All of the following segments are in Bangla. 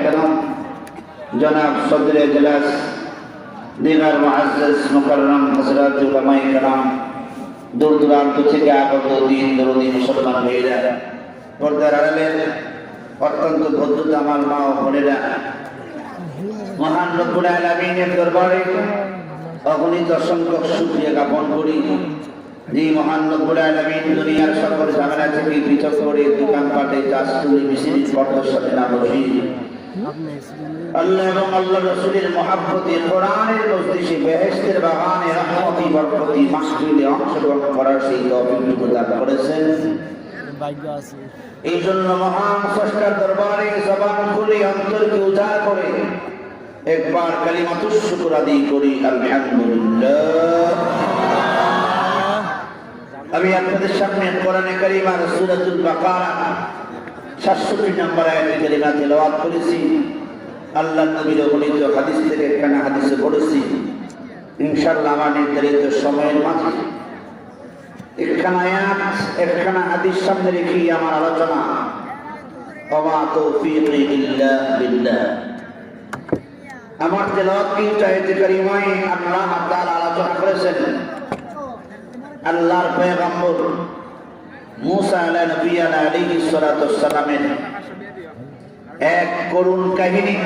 کرام جناب صدر اجلاس دیگر معزز مکرم حضرات علماء کرام দূর দূরান্ত থেকে আগত দিন দরদি মুসলমান ভাইরা পর্দার আড়ালের অত্যন্ত ভদ্রতা আমার মা ও বোনেরা মহান রব্বুল আলামিনের দরবারে অগণিত অসংখ্য শুকরিয়া জ্ঞাপন করি যে মহান রব্বুল আলামিন দুনিয়ার সকল ঝামেলা থেকে পৃথক করে দোকানপাটে চাষতুলি মিশিরি পর্দার সাথে না বসি আল্লাহ এবং আল্লাহ রাসূলের মহব্বতে কোরআনের মজলিসে বেহেশতের বাগানে রহমতি বরকতি মাহফিলে অংশগ্রহণ করার সেই তৌফিক দান করেছেন। এই জন্য মহান স্রষ্টার দরবারে জবান খুলে অন্তরকে উজাড় করে একবার কালিমাতুশ শুকর আদায় করি আলহামদুলিল্লাহ। আমি আপনাদের সামনে কোরআনে কারিমার সূরাতুল বাকারা ৬৭ নম্বর আয়াতে কারিমা তেলাওয়াত করেছি। আল্লাহর নবীর বর্ণিত হাদিস থেকে একখানা হাদিসে পড়েছি। ইনশাআল্লাহ আমার নির্ধারিত সময়ের মাঝে একখানা আয়াত একখানা হাদিস সামনে রেখে আমার আলোচনা ওয়া তাওফীকি ইল্লা বিল্লাহ। আমার তেলাওয়াত কি আয়াতে কারিমায় আল্লাহ তাআলা আলোচনা করেছেন আল্লাহর পয়গম্বর মুসা আলাইহিস সালাতু ওয়াস সালামের এক করুণ কাহিনী,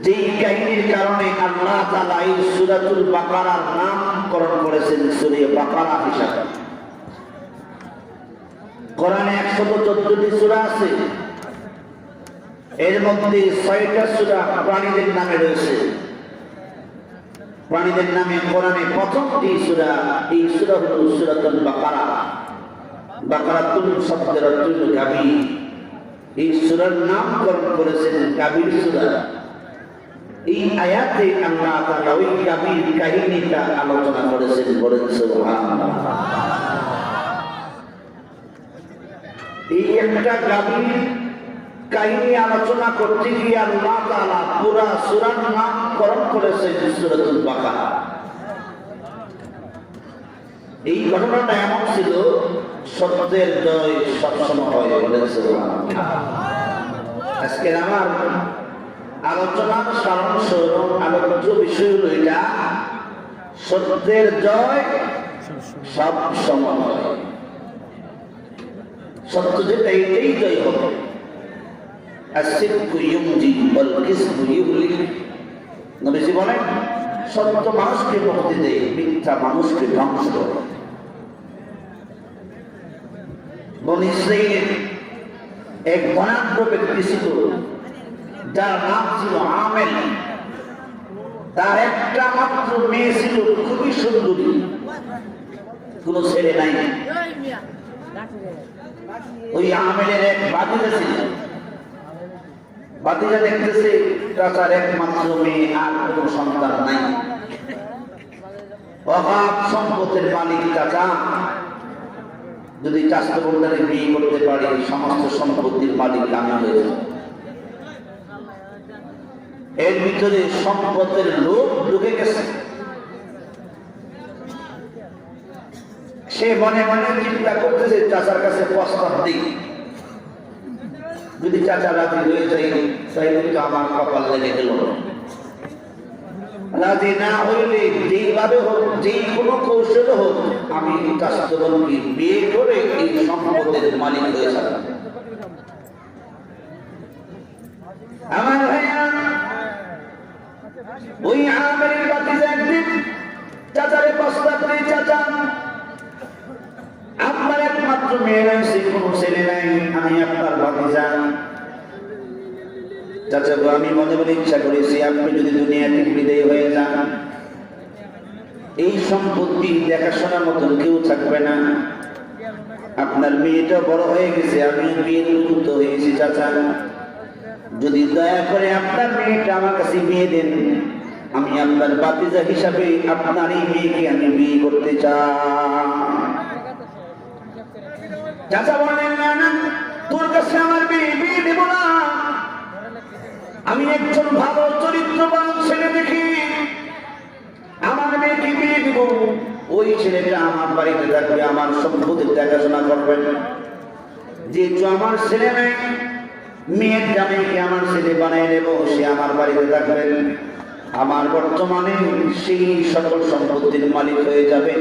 যেই কাহিনীর কারণে আল্লাহ তাআলা এই সূরাতুল বাকারার নামকরণ করেছেন সূরা বাকারা হিসাবে। কোরআনে ১১৪টি সূরা আছে, এর মধ্যে ৬টা সূরা প্রাণীদের নামে রয়েছে। প্রাণীদের নামে কোরআনে প্রথমটি সূরা, এই সূরা হলো সূরাতুল বাকারা। বাকারাতুল শব্দের অর্থ হলো গাভীর। এই সূরার নামকরণ করেছেন গাভীর সূরা। এই আয়াতে আল্লাহ তাআলা ওই গাভীর কাহিনীটা আলোচনা করেছেন, বলেন সুবহানাল্লাহ। এই একটা গাভীর কাহিনী আলোচনা করতে গিয়ে আল্লাহ তাআলা পুরা সূরার নামকরণ করেছেন সূরাতুল বাকারা। এই ঘটনাটা এমন ছিল, সত্যের জয় সবসময় হয়, বলেন সুবহানাল্লাহ। আজকের আমার আলোচনার সারাংশ আলোচ্য বিষয় হলো এটা, সত্যের জয় সব সময় হয়। সত্য যেটা এটাই জয় হবে। আসিদকু ইউমজি ওয়াল কিসবু ইউহলিক। নবীজি বলেন সত্য মানুষকে মুক্তি দেয়, মিথ্যা মানুষকে ধ্বংস করে। বনী ইসরাঈলের এক ধনাঢ্য ব্যক্তি ছিল যার নাম ছিল আমেল। তার একটা মাত্র মেয়ে ছিল, খুবই সুন্দরী, কোন ছেলে নাই। ওই আমেলের এক বাতিজা ছিল। বাতিজা দেখতেছে চাচার একমাত্র মেয়ে, আর কোন সন্তান নাই। অভাব সম্পদের মালিক চাচা, যদি চাষতে বলতে বিয়ে করতে পারি সমস্ত সম্পত্তির মালিক আমি হয়ে যাব। এর ভিতরে সম্পদের লোভ ঢুকে গেছে। সে মনে মনে চিন্তা করতেছে চাচার কাছে প্রস্তাব দিই, যদি চাচা রাজি হয়ে যাই তাহলে তো আমার কপাল লেগে গেল। রাজি না হইলে যেইভাবে হোক, যেই কোনো কৌশলে হোক, আমি চাচাতো বোনকে বিয়ে করে এই সম্পদের মালিক হয়ে যাবো। আমার ভাইয়া, ওই আমেরের বাতিজা একদিন চাচারে প্রস্তাব দেয়, চাচা আপনার একমাত্র মেয়ে রয়েছে, কোনো ছেলে নাই, আমি আপনার ভাতিজা। চাচা গো, আমি মনে মনে ইচ্ছা করেছি আপনি যদি দুনিয়া থেকে বিদায় হয়ে যান, এই সম্পত্তি দেখাশোনার মতন কেউ থাকবে না। আপনার মেয়েটা বড় হয়ে গেছে, আমি বিয়ের উপযুক্ত হয়েছি। চাচা যদি দয়া করে আপনার মেয়েটা আমার কাছে বিয়ে দেন, আমি আপনার বাতিজা হিসাবে আপনার এই মেয়েকে আমি বিয়ে করতে চাই। চাচা বলেন না, না তোর কাছে আমার বিয়ে দেব না। আমি একজন ভালো চরিত্রবান ছেলে দেখি, আমার মেয়েকে বিয়ে দিব। ওই ছেলেটা আমার বাড়িতে থাকবে, আমার সম্পত্তির দেখাশোনা করবেন। যেহেতু আমার ছেলে নাই, মেয়ের জামাইকে আমার ছেলে বানাই নেব, সে আমার বাড়িতে থাকবেন, আমার বর্তমানে সেই সকল সম্পত্তির মালিক হয়ে যাবে।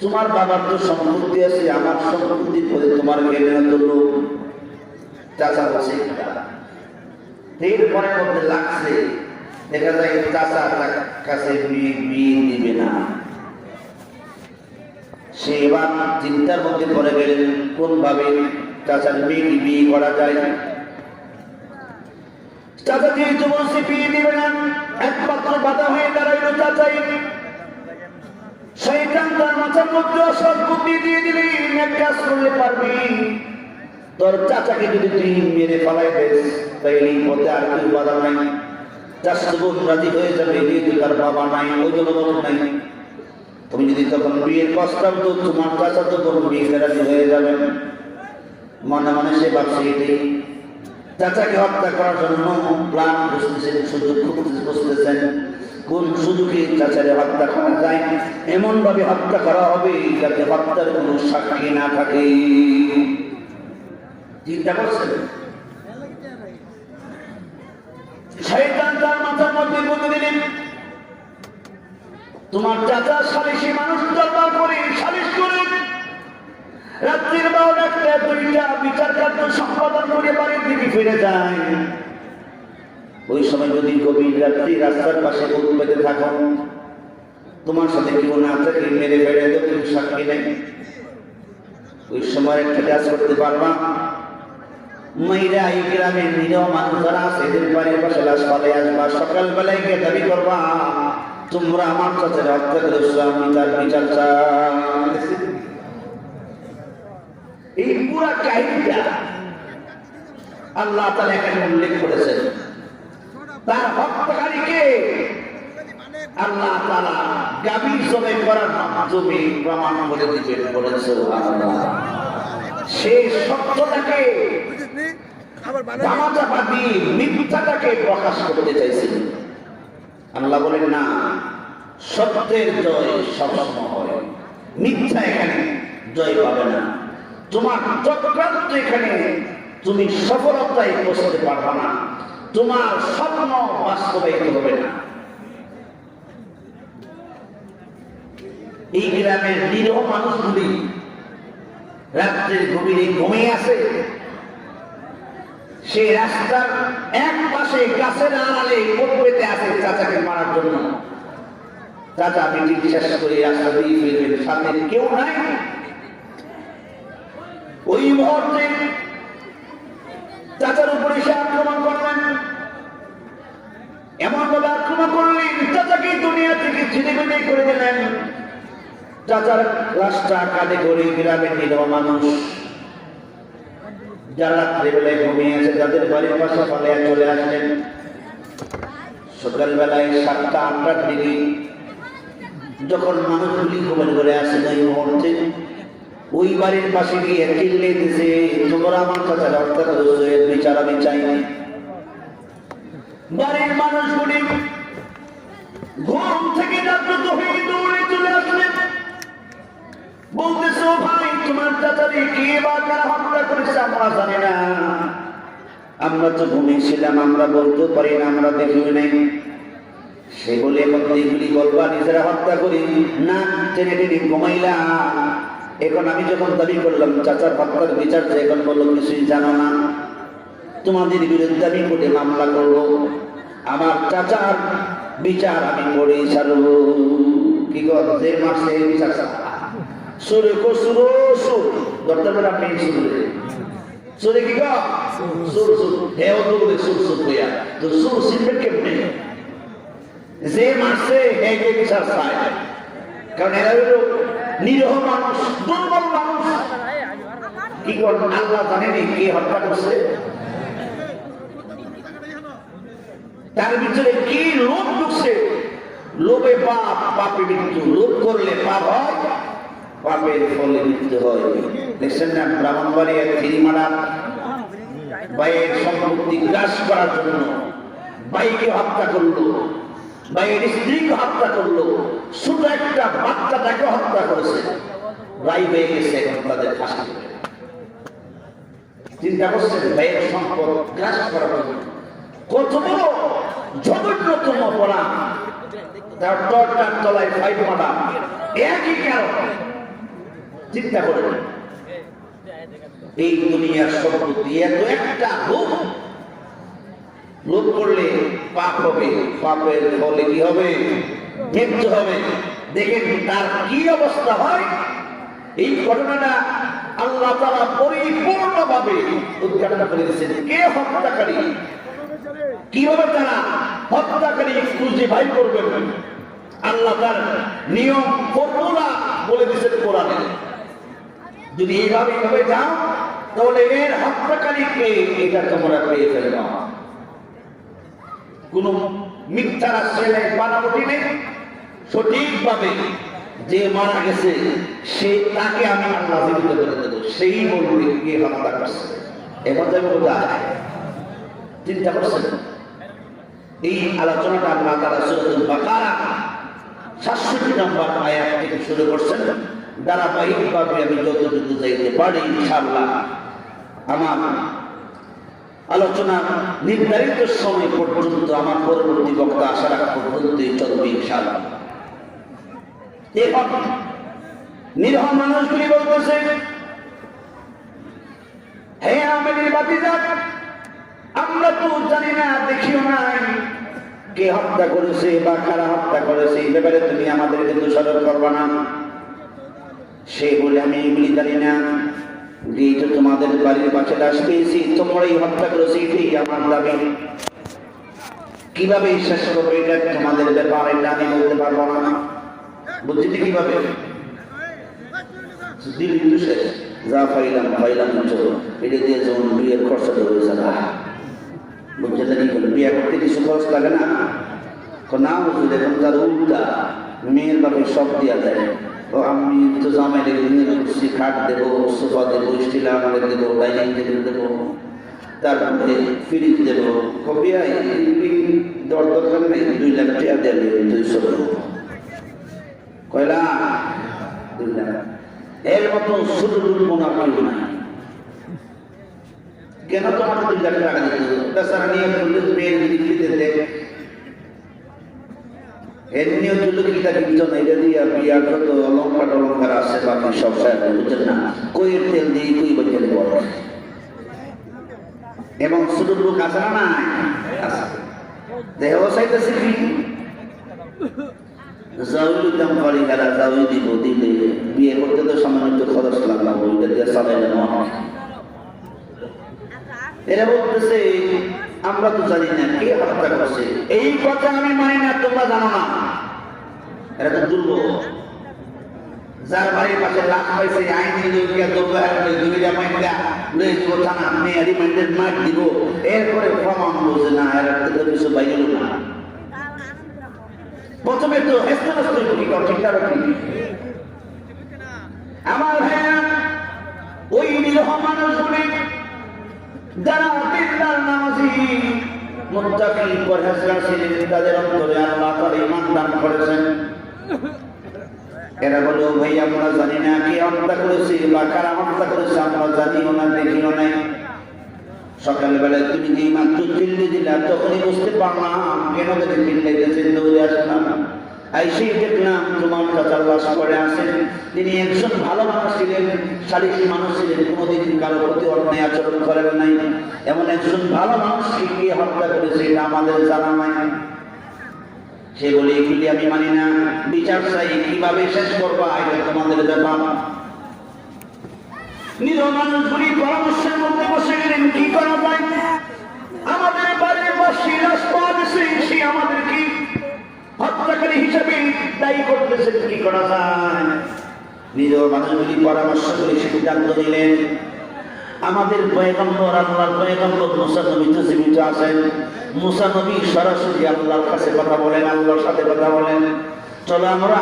তোমার বাবার তো সম্পত্তি আছে, আমার সম্পত্তি করে তোমার কেড়ে তুললো। চাচা বসে এরপরে মধ্যে লাগছে, দেখা যায় চাচা কাছে বিয়ে দিবে না। সে এবার চিন্তার মধ্যে পড়ে গেলেন কোন ভাবে চাচার মেয়েকে বিয়ে করা যায়। চাচা যেহেতু বলছে বিয়ে দিবে না, একমাত্র বাধা হয়ে দাঁড়াইল চাচাই। শয়তান তার মাথার মধ্যে অসৎ বুদ্ধি দিয়ে দিলি, এক কাজ করলে পারবি, তোর চাচাকে যদি তুই মেরে ফেলাই দেস তাইলে এই পথে আর কেউ বাধা নাই। চাষা বোন রাজি হয়ে যাবে, যেহেতু তার বাবা নাই, ওই জন্য নাই। তুমি যদি তখন বিয়ের প্রস্তাব তো তোমার চাচা তো তখন বিয়ে রাজি হয়ে যাবে। মনে মনে সে ভাবছে এটাই, চাচাকে হত্যা করার জন্য প্ল্যান বুঝতেছেন, সুযোগ বুঝতেছেন, কোন সুযোগে চাচারে হত্যা করা যায়, এমন ভাবে হত্যা করা হবে যাতে হত্যার কোনো সাক্ষী না থাকে। চিন্তা করছেন? শয়তান তার মাথার মধ্যে বলে দিলেন, তোমার চাচা সালিশি মানুষ দরবার করে সালিশ করে রাত্রির 12টা 2টা বিচার কার্য সম্পাদন করে বাড়ির দিকে ফিরে যায়। ওই সময় যদি গভীর রাত্রি রাস্তার পাশে বুক পেতে থাকো, তোমার সাথে কেউ না থাকে, মেরে ফেলে দেবে, কেউ সাক্ষী নেই, ওই সময় একটা কাজ করতে পারবা, মেয়েরা এই গ্রামের নিরীহ মানুষ যারা আছে এদের বাড়ির পাশে লাশ ফেলে আসবা, সকালবেলায় গিয়ে দাবি করবা তোমরা আমার চাচার হত্যা করেছো, আমি তার বিচার চাই। এই পুরা কাহিনীটা আল্লাহ তাআলা এখানে উল্লেখ করেছেন। তার হত্যাকারীকে আল্লাহ তাআলা গাবি জবে করার মাধ্যমে প্রমাণ করে দিবেন বলেন সুবহানাল্লাহ। সেই সত্যটাকে ধামাচাপা দিয়ে মিথ্যাটাকে প্রকাশ করতে চাইছেন। আল্লাহ বলেন না, সত্যের জয় সবসময় হয়, মিথ্যা এখানে জয় পাবে না। তোমার চক্রান্ত এখানে তুমি সফলতায় পৌঁছতে পারবে না, তোমার স্বপ্ন বাস্তবায়িত হবে না। এই গ্রামের নিরীহ মানুষগুলি রাত্রের গভীরে ঘুমিয়ে আছে। সেই রাস্তার এক পাশে গাছের আড়ালে পেতে আছে চাচাকে মারার জন্য। চাচা মিটিং শেষ করে রাস্তা দিয়ে ফিরবেন, সাথে কেউ নাই। ওই মুহূর্তে চাচার উপরে সে আক্রমণ করলেন। এমন ভাবে আক্রমণ করলেন চাচাকে দুনিয়া থেকে ছিনিমিনি করে দিলেন। চাচার লাশটা কাঁধে করে গ্রামের নিরীহ মানুষ যারা রাত্রিবেলায় ঘুমিয়ে আছে, যাদের বাড়ির পাশে পালিয়ে চলে আসলেন। সকালবেলায় 7টা-8টার দিকে যখন মানুষগুলি ঘুমের ঘরে আসে, ওই মুহূর্তে ওই বাড়ির পাশে গিয়ে চিল্লে দিছে, তোমরা আমার চাচার হত্যা করেছো, এর বিচার আমি চাই। বাড়ির মানুষগুলি ঘুম থেকে জাগ্রত হয়ে দৌড়ে চলে আসলেন। বলতেছো, ভাই তোমার চাচারে কে বা কারা হত্যা করেছে আমরা জানি না, আমরা তো ঘুমিয়েছিলাম, আমরা বলতে পারি না, আমরা দেখিও নাই। সে বলে এখন এগুলি বলবা নিজেরা হত্যা করি না, টেনে টেনে ঘুমাইলা। এখন আমি যখন দাবি করলাম চাচার হত্যার বিচার, এখন বললো কিছুই জানো না, তোমাদের বিরুদ্ধে আমি কোর্টে মামলা করবো, আমার চাচার বিচার আমি করে ছাড়বো। কি কর যে মাসে বিচার সুরে কো সুরো সুর ধরতে পারে আপনি সুরে সুরে কি কর সুর সুর হেও তো বলে সুর সুর হইয়া তো সুর শিখবে কেমনে? যে মাসে হেগে বিচার চায়, কারণ এরা হলো নিরীহ মানুষ, দুর্বল মানুষ। কি কর আল্লাহ জানেনি কে হত্যা করছে, তার ভিতরে কি লোভ ঢুকছে। লোভে পাপ, পাপে মৃত্যু। লোভ করলে পাপ হয়, পাপের ফলে মৃত্যু হয়। দেখছেন না ব্রাহ্মণবাড়িয়া থিরিমারা ভাইয়ের সম্পত্তি গ্রাস করার জন্য ভাইকে হত্যা করলো, ভাইয়ের স্ত্রীকে হত্যা করলো, ছোট একটা বাচ্চাটাকে হত্যা করেছে। ভাই হয়ে গেছে এখন তাদের ফাঁসি। চিন্তা করছেন ভাইয়ের সম্পদ গ্রাস করা কত বড় জঘন্যতম অপরাধ, তার টরটার তলায় ফাইট মারা একই কারণ। চিন্তা করেন এই দুনিয়ার সম্পত্তি এত একটা লোভ করলে পাপ হবে, পাপের ফলে কি হবে? মৃত্যু হবে। দেখেন তার কি অবস্থা হয়। এই ঘটনাটা আল্লাহ তাআলা পরিপূর্ণভাবে উদ্ঘাটন করে দিয়েছেন। কে হত্যাকারী, কিভাবে তারা হত্যাকারী খুঁজে ভাই করবেন, আল্লাহ তার নিয়ম ফর্মুলা বলে দিয়েছেন কোরআনে। যদি এইভাবে যাও তাহলে এর হত্যাকারীকে এটা তোমরা পেয়ে ফেলবে। কোন মিথ্যার আশ্রয় নেই, বানাবটি নেই। সঠিকভাবে যে মারা গেছে সে তাকে আমি আল্লাহ জীবিত করে দেবো, সেই বলবে কে হত্যা করছে। এখন যাবে কোথায়? চিন্তা করছেন? এই আলোচনাটা আল্লাহ তাআলা সূরাতুল বাকারা ৬৭ নম্বর আয়াত থেকে শুরু করছেন। ধারাবাহিকভাবে আমি যতটুকু যাইতে পারি ইনশাআল্লাহ আমার আলোচনা নির্ধারিত সময় পর্যন্ত, আমার পরবর্তী বক্তা আসা রাখা পর্যন্তই চলবে ইনশাআল্লাহ। এখন নিরহ মানুষগুলি বলতেছে, হে আমাদের বাতিজা, আমরা তো জানি না, দেখিও নাই কে হত্যা করেছে বা কারা হত্যা করেছে, এই ব্যাপারে তুমি আমাদেরকে দোষারোপ করবা না। সে বলে আমি এগুলি জানি না, এই তো তোমাদের বাড়ির পাশে লাশ পেয়েছি, তোমরাই হত্যা করেছি, এটাই আমার দাবি। কিভাবে শেষ করবে এটা তোমাদের ব্যাপার, এটা আমি বলতে পারবো না। বুঝলি কিভাবে? দিল কিন্তু শেষ, যা পাইলাম চলো, এটা দিয়ে যেমন বিয়ের খরচা হয়েছে না। বুঝতে কি বলে, বিয়ে করতে কিছু খরচ লাগে না? না বুঝলি, দেখুন তার উল্টা, মেয়ের বাপে সব দেওয়া যায়। ও আমি তো জামাই লেগে করছি, খাট দেবো, সোফা দেবো, স্টিল আমাদের দেবো, ডাইনিং টেবিল দেবো, তারপরে ফ্রিজ দেবো। কবি দরকার নেই, 2 লাখ টাকা দেবে, 200 কয়লা 2 লাখ। এর মতো ছোট দুর্মনা কেউ নাই। কেন তোমাকে 2 লাখ টাকা দিতে হবে? তাছাড়া নিয়ে করলে মেয়ের দিতে দেয়, এর নিয়ে তুলে কিটা কিনছো না, এটা দিয়ে বিয়ার যত অলঙ্কার আছে বাকি সব বুঝছেন না, কইয়ের তেল দিয়ে কই বইতে বড়। এবং ছোট লোক আছে না, দেহ চাইতেছে কি জাউলি দাম করি, এরা জাউলি দিব, দিলে বিয়ে করতে তো সামান্য খরচ লাগলাম, ওইটা দিয়ে চালাইলে মনে হয়। এরা বলতেছে আমরা তো জানি না কে হত্যা করছে, এই কথা আমি মানি না, তোমরা জানো না। এরা তো দুর্বল, যার বাড়ির পাশে লাশ পাইছে আইনি লোকিয়া দুইটা মাইন্ডা লয়ে দিব থানা, মেয়ে রিমান্ডেড মার দিব, এরপরে প্রমাণ বলছে না এরা তো কিছু বাইরে না। প্রথমে তো আমার ভাইয়া ওই নিরহ মানুষগুলি যারা আল্লাহর নামাজি মুত্তাকি পরহেজগার ছিলেন, তাদের অন্তরে আল্লাহ তাআলা ঈমান দান করেছেন। এরা বলে ভাই আমরা জানি না কে হত্যা করেছে বা কারা হত্যা করেছে, আমরা জানিও না, দেখিও না। সকালবেলায় তুমি যে মাত্র চিল্লি দিলা তখনই বুঝতে পারলাম কেন তাদের চিল্লাইতেছে, দৌড়ে আসলাম, আইসেই দেখলাম তোমার চাচার লাশ পড়ে আছেন। তিনি একজন ভালো মানুষ ছিলেন, সালিসী মানুষ ছিলেন, কোনোদিন কারো প্রতি অন্যায় আচরণ করেন নাই। এমন একজন ভালো মানুষকে কে হত্যা করেছে এটা আমাদের জানা নাই। সে বলে এগুলি আমি মানি না, বিচার চাই, কিভাবে শেষ করবা এটা তোমাদের ব্যাপার। নিরহ মানুষগুলি পরামর্শের মধ্যে বসে গেলেন কি করা যায়। আমাদের বাড়ির পাশে রাস্তা আছে, সে আমাদের কি হত্যাকারী হিসেবে দায়ী করতেছে, কি করা যায়। নিরহ মানুষগুলি পরামর্শ করে সিদ্ধান্ত নিলেন, আমাদের পয়গম্বর আল্লাহর পয়গম্বর মুসা নবী তো জীবিত আছেন, মুসা নবী সরাসরি আল্লাহর কাছে কথা বলেন, আল্লাহর সাথে কথা বলেন। চলো আমরা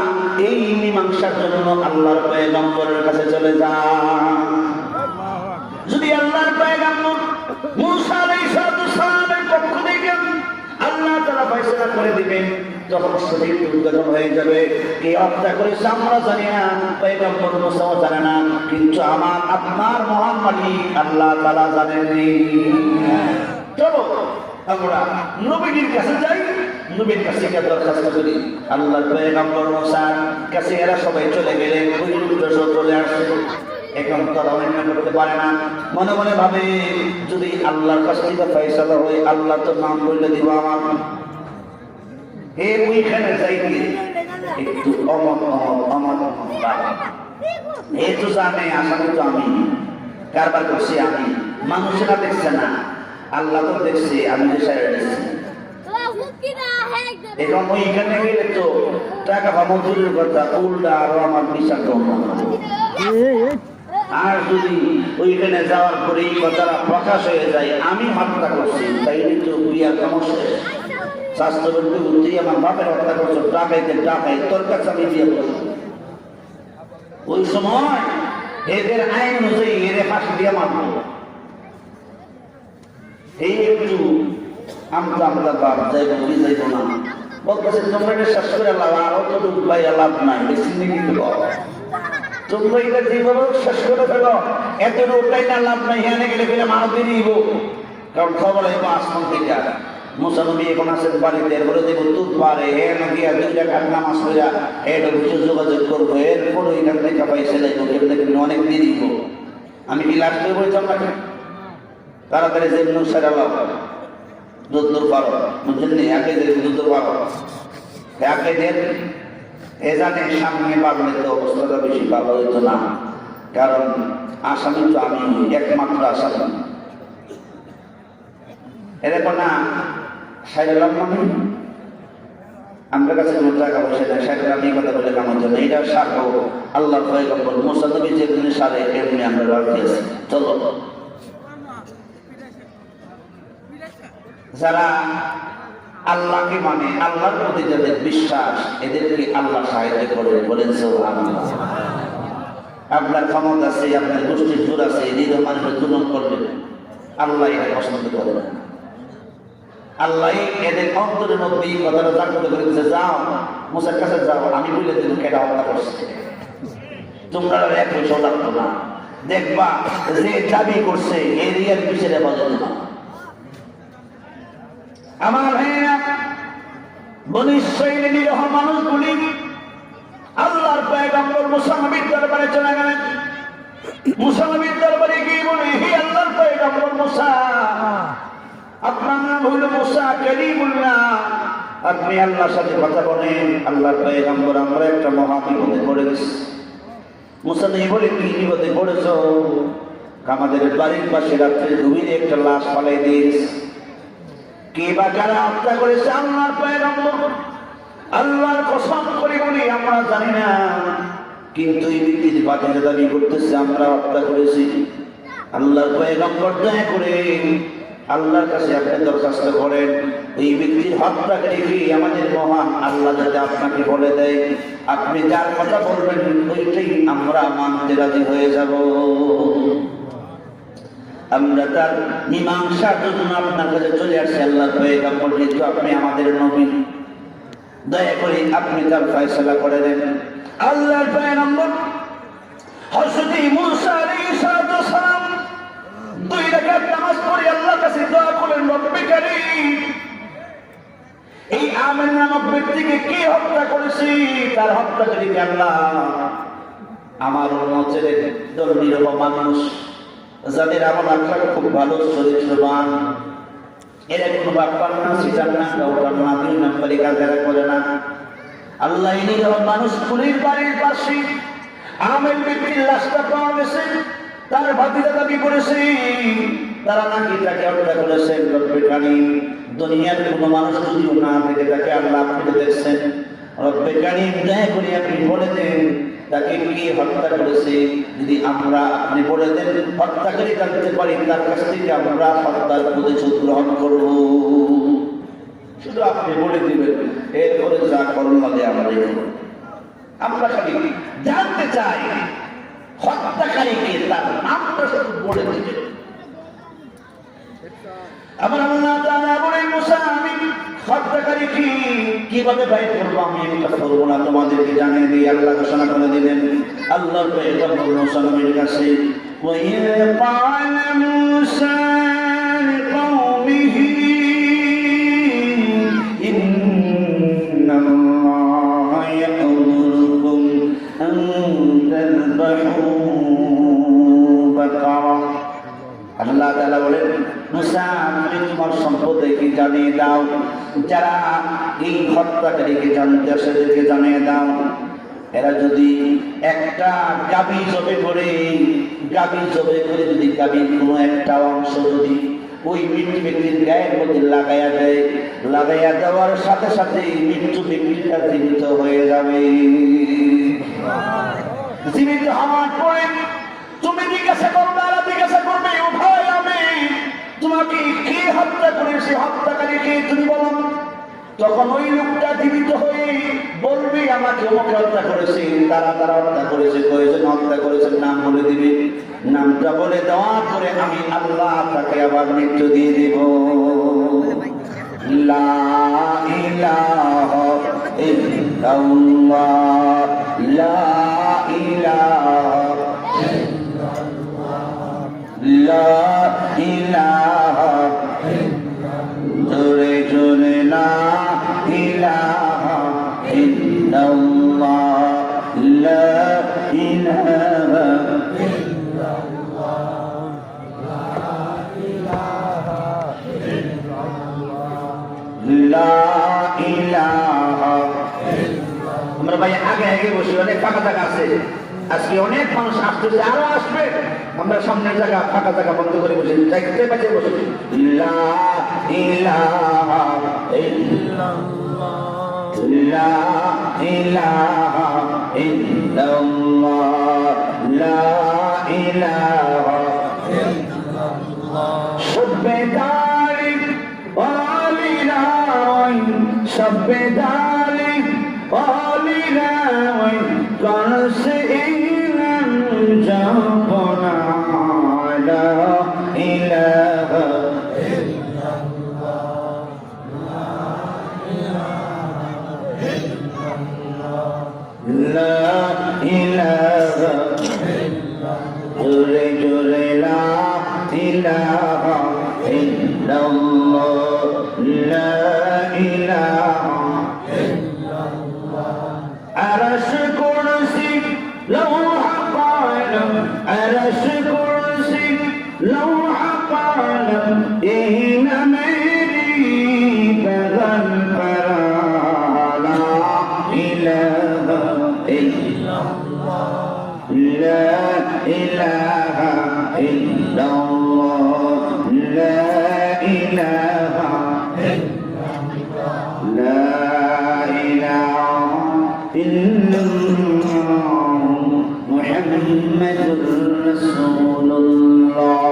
এই মীমাংসার জন্য আল্লাহর পয়গম্বরের কাছে চলে যাই। যদি আল্লাহর পয়গম্বর মুসা আলাইহিস সালামের পক্ষ থেকে আল্লাহ তাআলা ফয়সালা করে দিবেন। যখন সঠিক উদ্বোধন হয়ে যাবে, কে হত্যা করেছে আমরা জানি না, পয়গম্বর মুসাও জানে না, কিন্তু আমার আপনার মহান মালিক আল্লাহ তাআলা জানেন। চলো আমরা নবীর কাছে যাই, নবীর কাছে গিয়ে দরখাস্ত করি। আল্লাহর পয়গম্বর মুসার কাছে এরা সবাই চলে গেলেন, ওই লোকটা চলে আসছে। এখন তারা অন্য করতে পারে না, মনে মনে ভাবে যদি আল্লাহর কাছ থেকে ফয়সালা হয়, আল্লাহ তো নাম বললে দিব আমার। হে ওইখানে যাইতে একটু অমত এ তো জানে আসামি তো আমি, কারবার করছি আমি, মানুষেরা দেখছে না, আল্লাহ তো দেখছে আমি যে সাইড দিচ্ছি। এখন ওইখানে গেলে তো টাকা পাবো দূরের কথা, উল্টা আরো আমার বিশ্বাস আর যদি ওইখানে যাওয়ার পরে এই কথাটা প্রকাশ হয়ে যায় আমি হত্যা করছি, তাইলে তো বিয়ার সমস্যা। স্বাস্থ্যবন্ধু তুই আমার বাপের হত্যা করছো, ডাকাইতে ডাকাই তোর কাছে আমি বিয়ে করবো। ওই সময় এদের আইন অনুযায়ী এদের ফাঁসি দিয়ে মারবো। এই একটু আমরা আমরা বাপ যাইব কি যাইব না বলতেছে, তোমরা শেষ করে লাভ আর অতটুকু বাইয়া লাভ নাই, বেশি নিয়ে কিন্তু তোমরা এটা যেভাবে শেষ করে ফেলো, এত রোগটাই না লাভ নাই। হ্যাঁ গেলে গেলে মানব দিয়ে নিব, কারণ খবর আইব আসমান থেকে। মুসানবী এখন আছেন বাড়িতে, এরপরে দেব তুত পারে হ্যাঁ গিয়া 2 টাকার নামাজ পড়া এটা কিছু যোগাযোগ করবো, এরপরে এখান থেকে পাইছে লাগবো, কেবল অনেক দিয়ে দিব। আমি কি লাস্ট করে বলতাম না, তাড়াতাড়ি যে নুসারা লাভ দূর পারো, বুঝলেন নি? একে দূর পারো, একে দেন এ জানে সামনে বাড়লে তো অবস্থাটা বেশি ভালো হইতো না, কারণ আসামি তো আমি একমাত্র আসামি। এরকম না সাইডালাম মানে আমার কাছে কোনো টাকা পয়সা নেই, সাইডালাম এই কথা বলে কামার জন্য এটা সারবো আল্লাহর পয়গম্বর মুসা নবী যেমনি সারে এমনি আমরা রাখতে আছি। চলো যারা আল্লাহকে মানে, আল্লাহর প্রতি যাদের বিশ্বাস, এদেরকে আল্লাহ সাহায্য করে। বলেন সুবহানাল্লাহ। আপনার ক্ষমতা আছে, আপনার গোষ্ঠীর জোর আছে, নিরীহ মানুষের জুলুম করবেন, আল্লাহ এটা পছন্দ করে না। আল্লাহ এদের অন্তরের মধ্যে এই কথাটা জাগ্রত করে দিচ্ছে, যাও মুসার কাছে যাও, আমি বলে দেব কেটা হত্যা করছে, তোমরা এক পয়সা লাগতো না, দেখবা যে দাবি করছে এরিয়ার পিছনে বলে না। আমার ভাইয়েরা, বনী ইসরাঈলের নিরীহ মানুষগুলি আল্লাহর পয়গম্বর মুসা নবীর দরবারে চলে গেলেন। মুসা নবীর দরবারে গিয়ে বলে, হে আল্লাহর পয়গম্বর মুসা, আপনার নাম হইল মুসা কালিমুল্লাহ, আপনি আল্লাহর সাথে কথা বলেন। আল্লাহর পয়গম্বর, আমরা একটা মহা বিপদে পড়ে গেছি। মুসা নবী বলে, কি বিপদে পড়েছ? আমাদের বাড়ির পাশে রাত্রে গভীরে একটা লাশ ফালাই দিয়েছে। কে বা কারা হত্যা করেছে? আল্লাহর পয়গম্বর। আল্লাহর কসম করে বলি আমরা জানি না, কিন্তু এই ব্যক্তির বাতিলে দাবি করতেছে আমরা হত্যা করেছি। আল্লাহর পয়গম্বর দয়া করে আল্লাহর কাছে আপনি দরখাস্ত করেন, এই ব্যক্তির হত্যাকারীকে আমাদের মহান আল্লাহ যাতে আপনাকে বলে দেয়, আপনি যার কথা বলবেন ওইটাই আমরা মানতে রাজি হয়ে যাব। আমরা তার মীমাংসার জন্য আপনার কাছে চলে আসছি। আল্লাহর পয়গম্বর, যেহেতু আপনি আমাদের নবী, দয়া করে আপনি তার ফয়সালা করে দেন। আল্লাহর পয়গম্বর হযরত মুসা আলাইহিস সালাম 2 রাকাত নামাজ পড়ে আল্লাহর কাছে দোয়া করেন, রব্বে কারীম, এই আমের নামক ব্যক্তিকে কে হত্যা করেছে? তার হত্যাকারীকে আল্লাহ আমার উম্মতের দল নিরীহ মানুষ যাদের আমল আখলাক খুব ভালো, চরিত্রবান, এরা কোনো বাপ্পার না, সিটার না, কাউকার না, 2 নম্বরই কাজ এরা করে না। আল্লাহ নিরীহ মানুষ পুরীর বাড়ির পাশে আমের ব্যক্তির লাশটা পাওয়া গেছে, তার ভাতিজা দাবি করেছে তারা নাকি তাকে হত্যা করেছেন। রব্বে কারীম, দুনিয়ার কোনো মানুষ যদিও না থেকে তাকে আল্লাহ আপনি দেখছেন, রব্বে কারীম দয়া করে আপনি বলে দেন তাকে কে হত্যা করেছে। যদি আমরা আপনি বলে দেন হত্যাকারী জানতে পারি, তার কাছ থেকে আমরা হত্যার প্রতিশোধ গ্রহণ করব। শুধু আপনি বলে দিবেন, এরপরে যা করণ লাগে আমরা খালি জানতে চাই হত্যাকারীকে, তার নামটা শুধু বলে দিবেন। আমার আল্লাহ তাআলা বলেন, মুসা আমি হত্যাকারী কি কিভাবে ভাই করবো আমি এটা করবো না তোমাদেরকে জানিয়ে দিই আল্লাহ ঘোষণা করে দিলেন আল্লাহর পয়গম্বর মুসা নবীর কাছে وَإِذْ قَالَ مُوسَى لِقَوْمِهِ إِنَّ اللَّهَ يَأْمُرُكُمْ أَن تَذْبَحُوا بَقَرَةً আল্লাহ তাআলা বলেন মুসা তুমি তোমার সম্প্রদায়কে জানিয়ে দাও যারা এই হত্যাকারীকে জানতে আসে জানিয়ে দাও এরা যদি একটা গাভী জবে করে যদি গাভীর কোনো একটা অংশ যদি ওই মৃত্যু ব্যক্তির গায়ের মধ্যে লাগাইয়া দেওয়ার সাথে সাথে মৃত্যু ব্যক্তিটা জীবিত হয়ে যাবে জীবিত হওয়ার পরে তুমি জিজ্ঞাসা করবে আর জিজ্ঞাসা করবে ও ভাই আমি তোমাকে কে হত্যা করেছে হত্যাকারীকে তুমি বলো তখন ওই লোকটা জীবিত হয়ে বলবে আমাকে ওকে হত্যা করেছে তারা হত্যা করেছে কয়েকজন হত্যা করেছেন নাম বলে দিবে নামটা বলে দেওয়ার পরে আমি আল্লাহ তাকে আবার মৃত্যু দিয়ে দেব লা ইলাহা ইল্লাল্লাহ লা ইলাহা লা ইলাহা জোরে জোরে লা ইলাহা ইল্লাল্লাহ লা ইলাহা লা ইলাহা আমরা ভাই আগে বসে অনেক ফাঁকা জায়গা আছে আজকে অনেক মানুষ আসতেছে আরো আসবে আমরা সামনের জায়গা ফাঁকা জায়গা বন্ধ করে বসে দেখতে পাচ্ছি বসে লা ইলাহা ইল্লাল্লাহ লা ইলাহা ইল্লাল্লাহ লা ইলাহা ইল্লাল্লাহ সবেদারি ওয়ালিনা সবেদারি ওয়ালিনা করছে ইলাম জাপনা লা ইলাহা ইল্লাল্লাহ লা ইলাহা জোরে জোরে লা ইলাহা ইল্লাল্লাহ লা ইলাহা আরশ কুরসি লৌহ কলম আরশ কুরসি লৌহ কলম এই নামেরি বদল করা লা ইলাহা ইল্লাল্লাহ লা ইলাহা ইল্লাল্লাহ লা ইলাহা ইল্লাল্লাহ লা ইলাহা ইল্লাল্লাহ মুহাম্মাদুর রাসূলুল্লাহ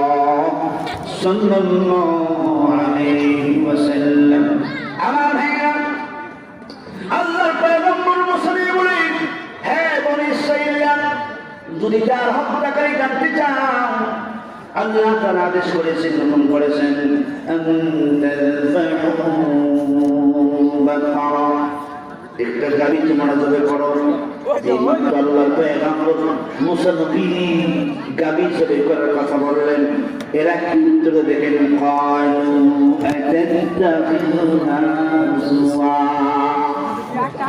সাল্লাল্লাহু আলাইহি ওয়াসাল্লাম আমার ভাইরা আল্লাহর পয়গম্বর মুসা বলেন হে বনি ইসরাঈলিয়া যদি যার হত্যাকারী জানতে চাও আল্লাহ তাআলা আদেশ করেছেন হুকুম করেছেন একটা গাবি তোমরা জবে করো আল্লাহর পয়গম্বর মুসা নবী গাবি জবে করার কথা বললেন এরা কি উত্তর দেখেন কালু আতাত্তাখিযুনা হুজুয়া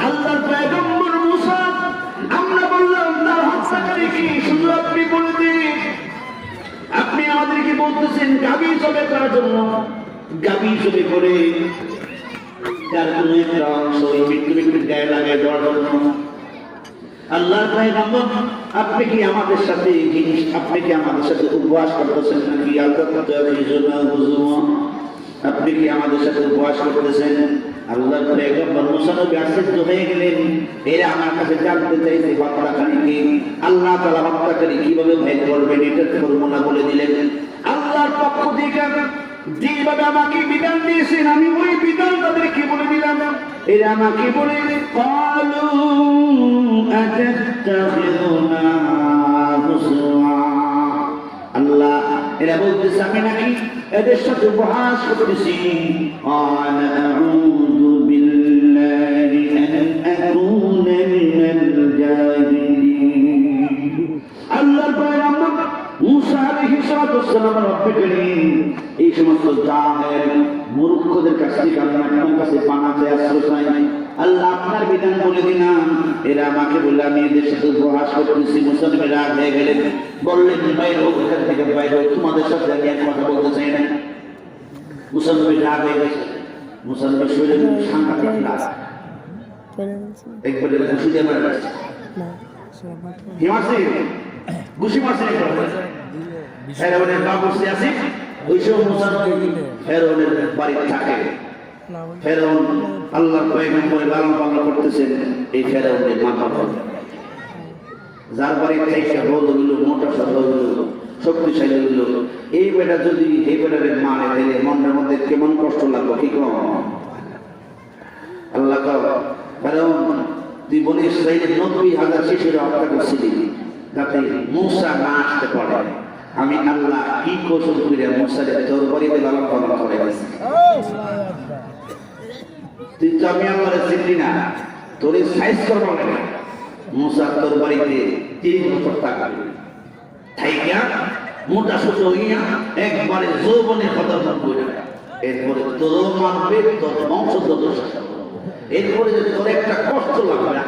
আল্লাহর পয়গম্বর মুসা আমরা বললাম তার হত্যাকারী কি শুধু আপনি বলে দিন আপনি আমাদেরকে বলতেছেন গাবি জবে করার জন্য গাবি জবে করে তার কোনো একটা অংশ ওই মৃত্যুর গায়ে লাগাই দেওয়ার জন্য আল্লাহর পয়গম্বর আপনি কি আমাদের সাথে উপবাস করতেছেন নাকি আপনি কি আমাদের সাথে উপবাস করতেছেন আল্লাহর পয়গম্বর মুসা নবী আশ্চর্য হয়ে গেলেন এরা আমার কাছে জানতে চাইছে হত্যাকারী কি আল্লাহ তাআলা হত্যাকারী কিভাবে ভেদ করবেন এটা ফর্মুলা বলে দিলেন আল্লাহর পক্ষ থেকে যেভাবে আমাকে বিধান দিয়েছেন আমি ওই বিধান তাদেরকে বলে দিলাম এরা আমাকে বলে কালু আতাত্তাখিযুনা হুজুয়া আল্লাহ এরা বলতেছে আমি নাকি এদের সাথে উপহাস করতেছি আনা আউযু আলাইহিস সালাম রব্বে করিম এই সমস্ত জাহেল মূর্খদের কাছ থেকে আমি আপনার কাছে পানাতে আশ্রয় চাই। আল্লাহ আপনার বিধান বলে দিলাম, এরা আমাকে বললে আমি এদের সাথে উপহাস করতেছি। মুসলমানরা রাগ হয়ে গেলেন, বললেন বাইরে হোক, এখান থেকে বাইরে হোক, তোমাদের সাথে আমি এক কথা বলতে চাই না। মুসলমান রাগ হয়ে গেছে, মুসলমান শরীরে সাংঘাতিক রাগ, একবারে ঘুষি দিয়ে মারা গেছে, ঘুষি মারছে। ফেরাউনের বাবুর্চি আছে, ওই সব মুসলমান ফেরাউনের বাড়িতে থাকে। ফেরাউন আল্লাহর পয়গম্বরে লালন পালন করতেছেন, এই ফেরাউনের মাথা যার বাড়ি থেকে রোদ হইল, মোটা শব্দ হইল, শক্তিশালী হইল, এই বেটা যদি এই বেটারে মারে দিলে মনের মধ্যে কেমন কষ্ট লাগলো কি কম। আল্লাহ ফেরাউন তুই বনি ইসরাইলের 90,000 শিশুরা হত্যা করছিলি যাতে মূসা না আসতে পারে। আমি আল্লাহ কি কৌশল করে মূসারে তোর বাড়িতে লালন পালন করে গেছি। তুই তো আমি আল্লাহরে চিনি না, তোর সাইজ করবো না। মূসা তোর বাড়িতে 30 বছর থাকবে, থাইকা মোটা ছোট হইয়া একবারে যৌবনে খতম করে, এরপরে তোর মানবে, তোর বংশধর, এরপরে যদি তোর একটা কষ্ট লাগবে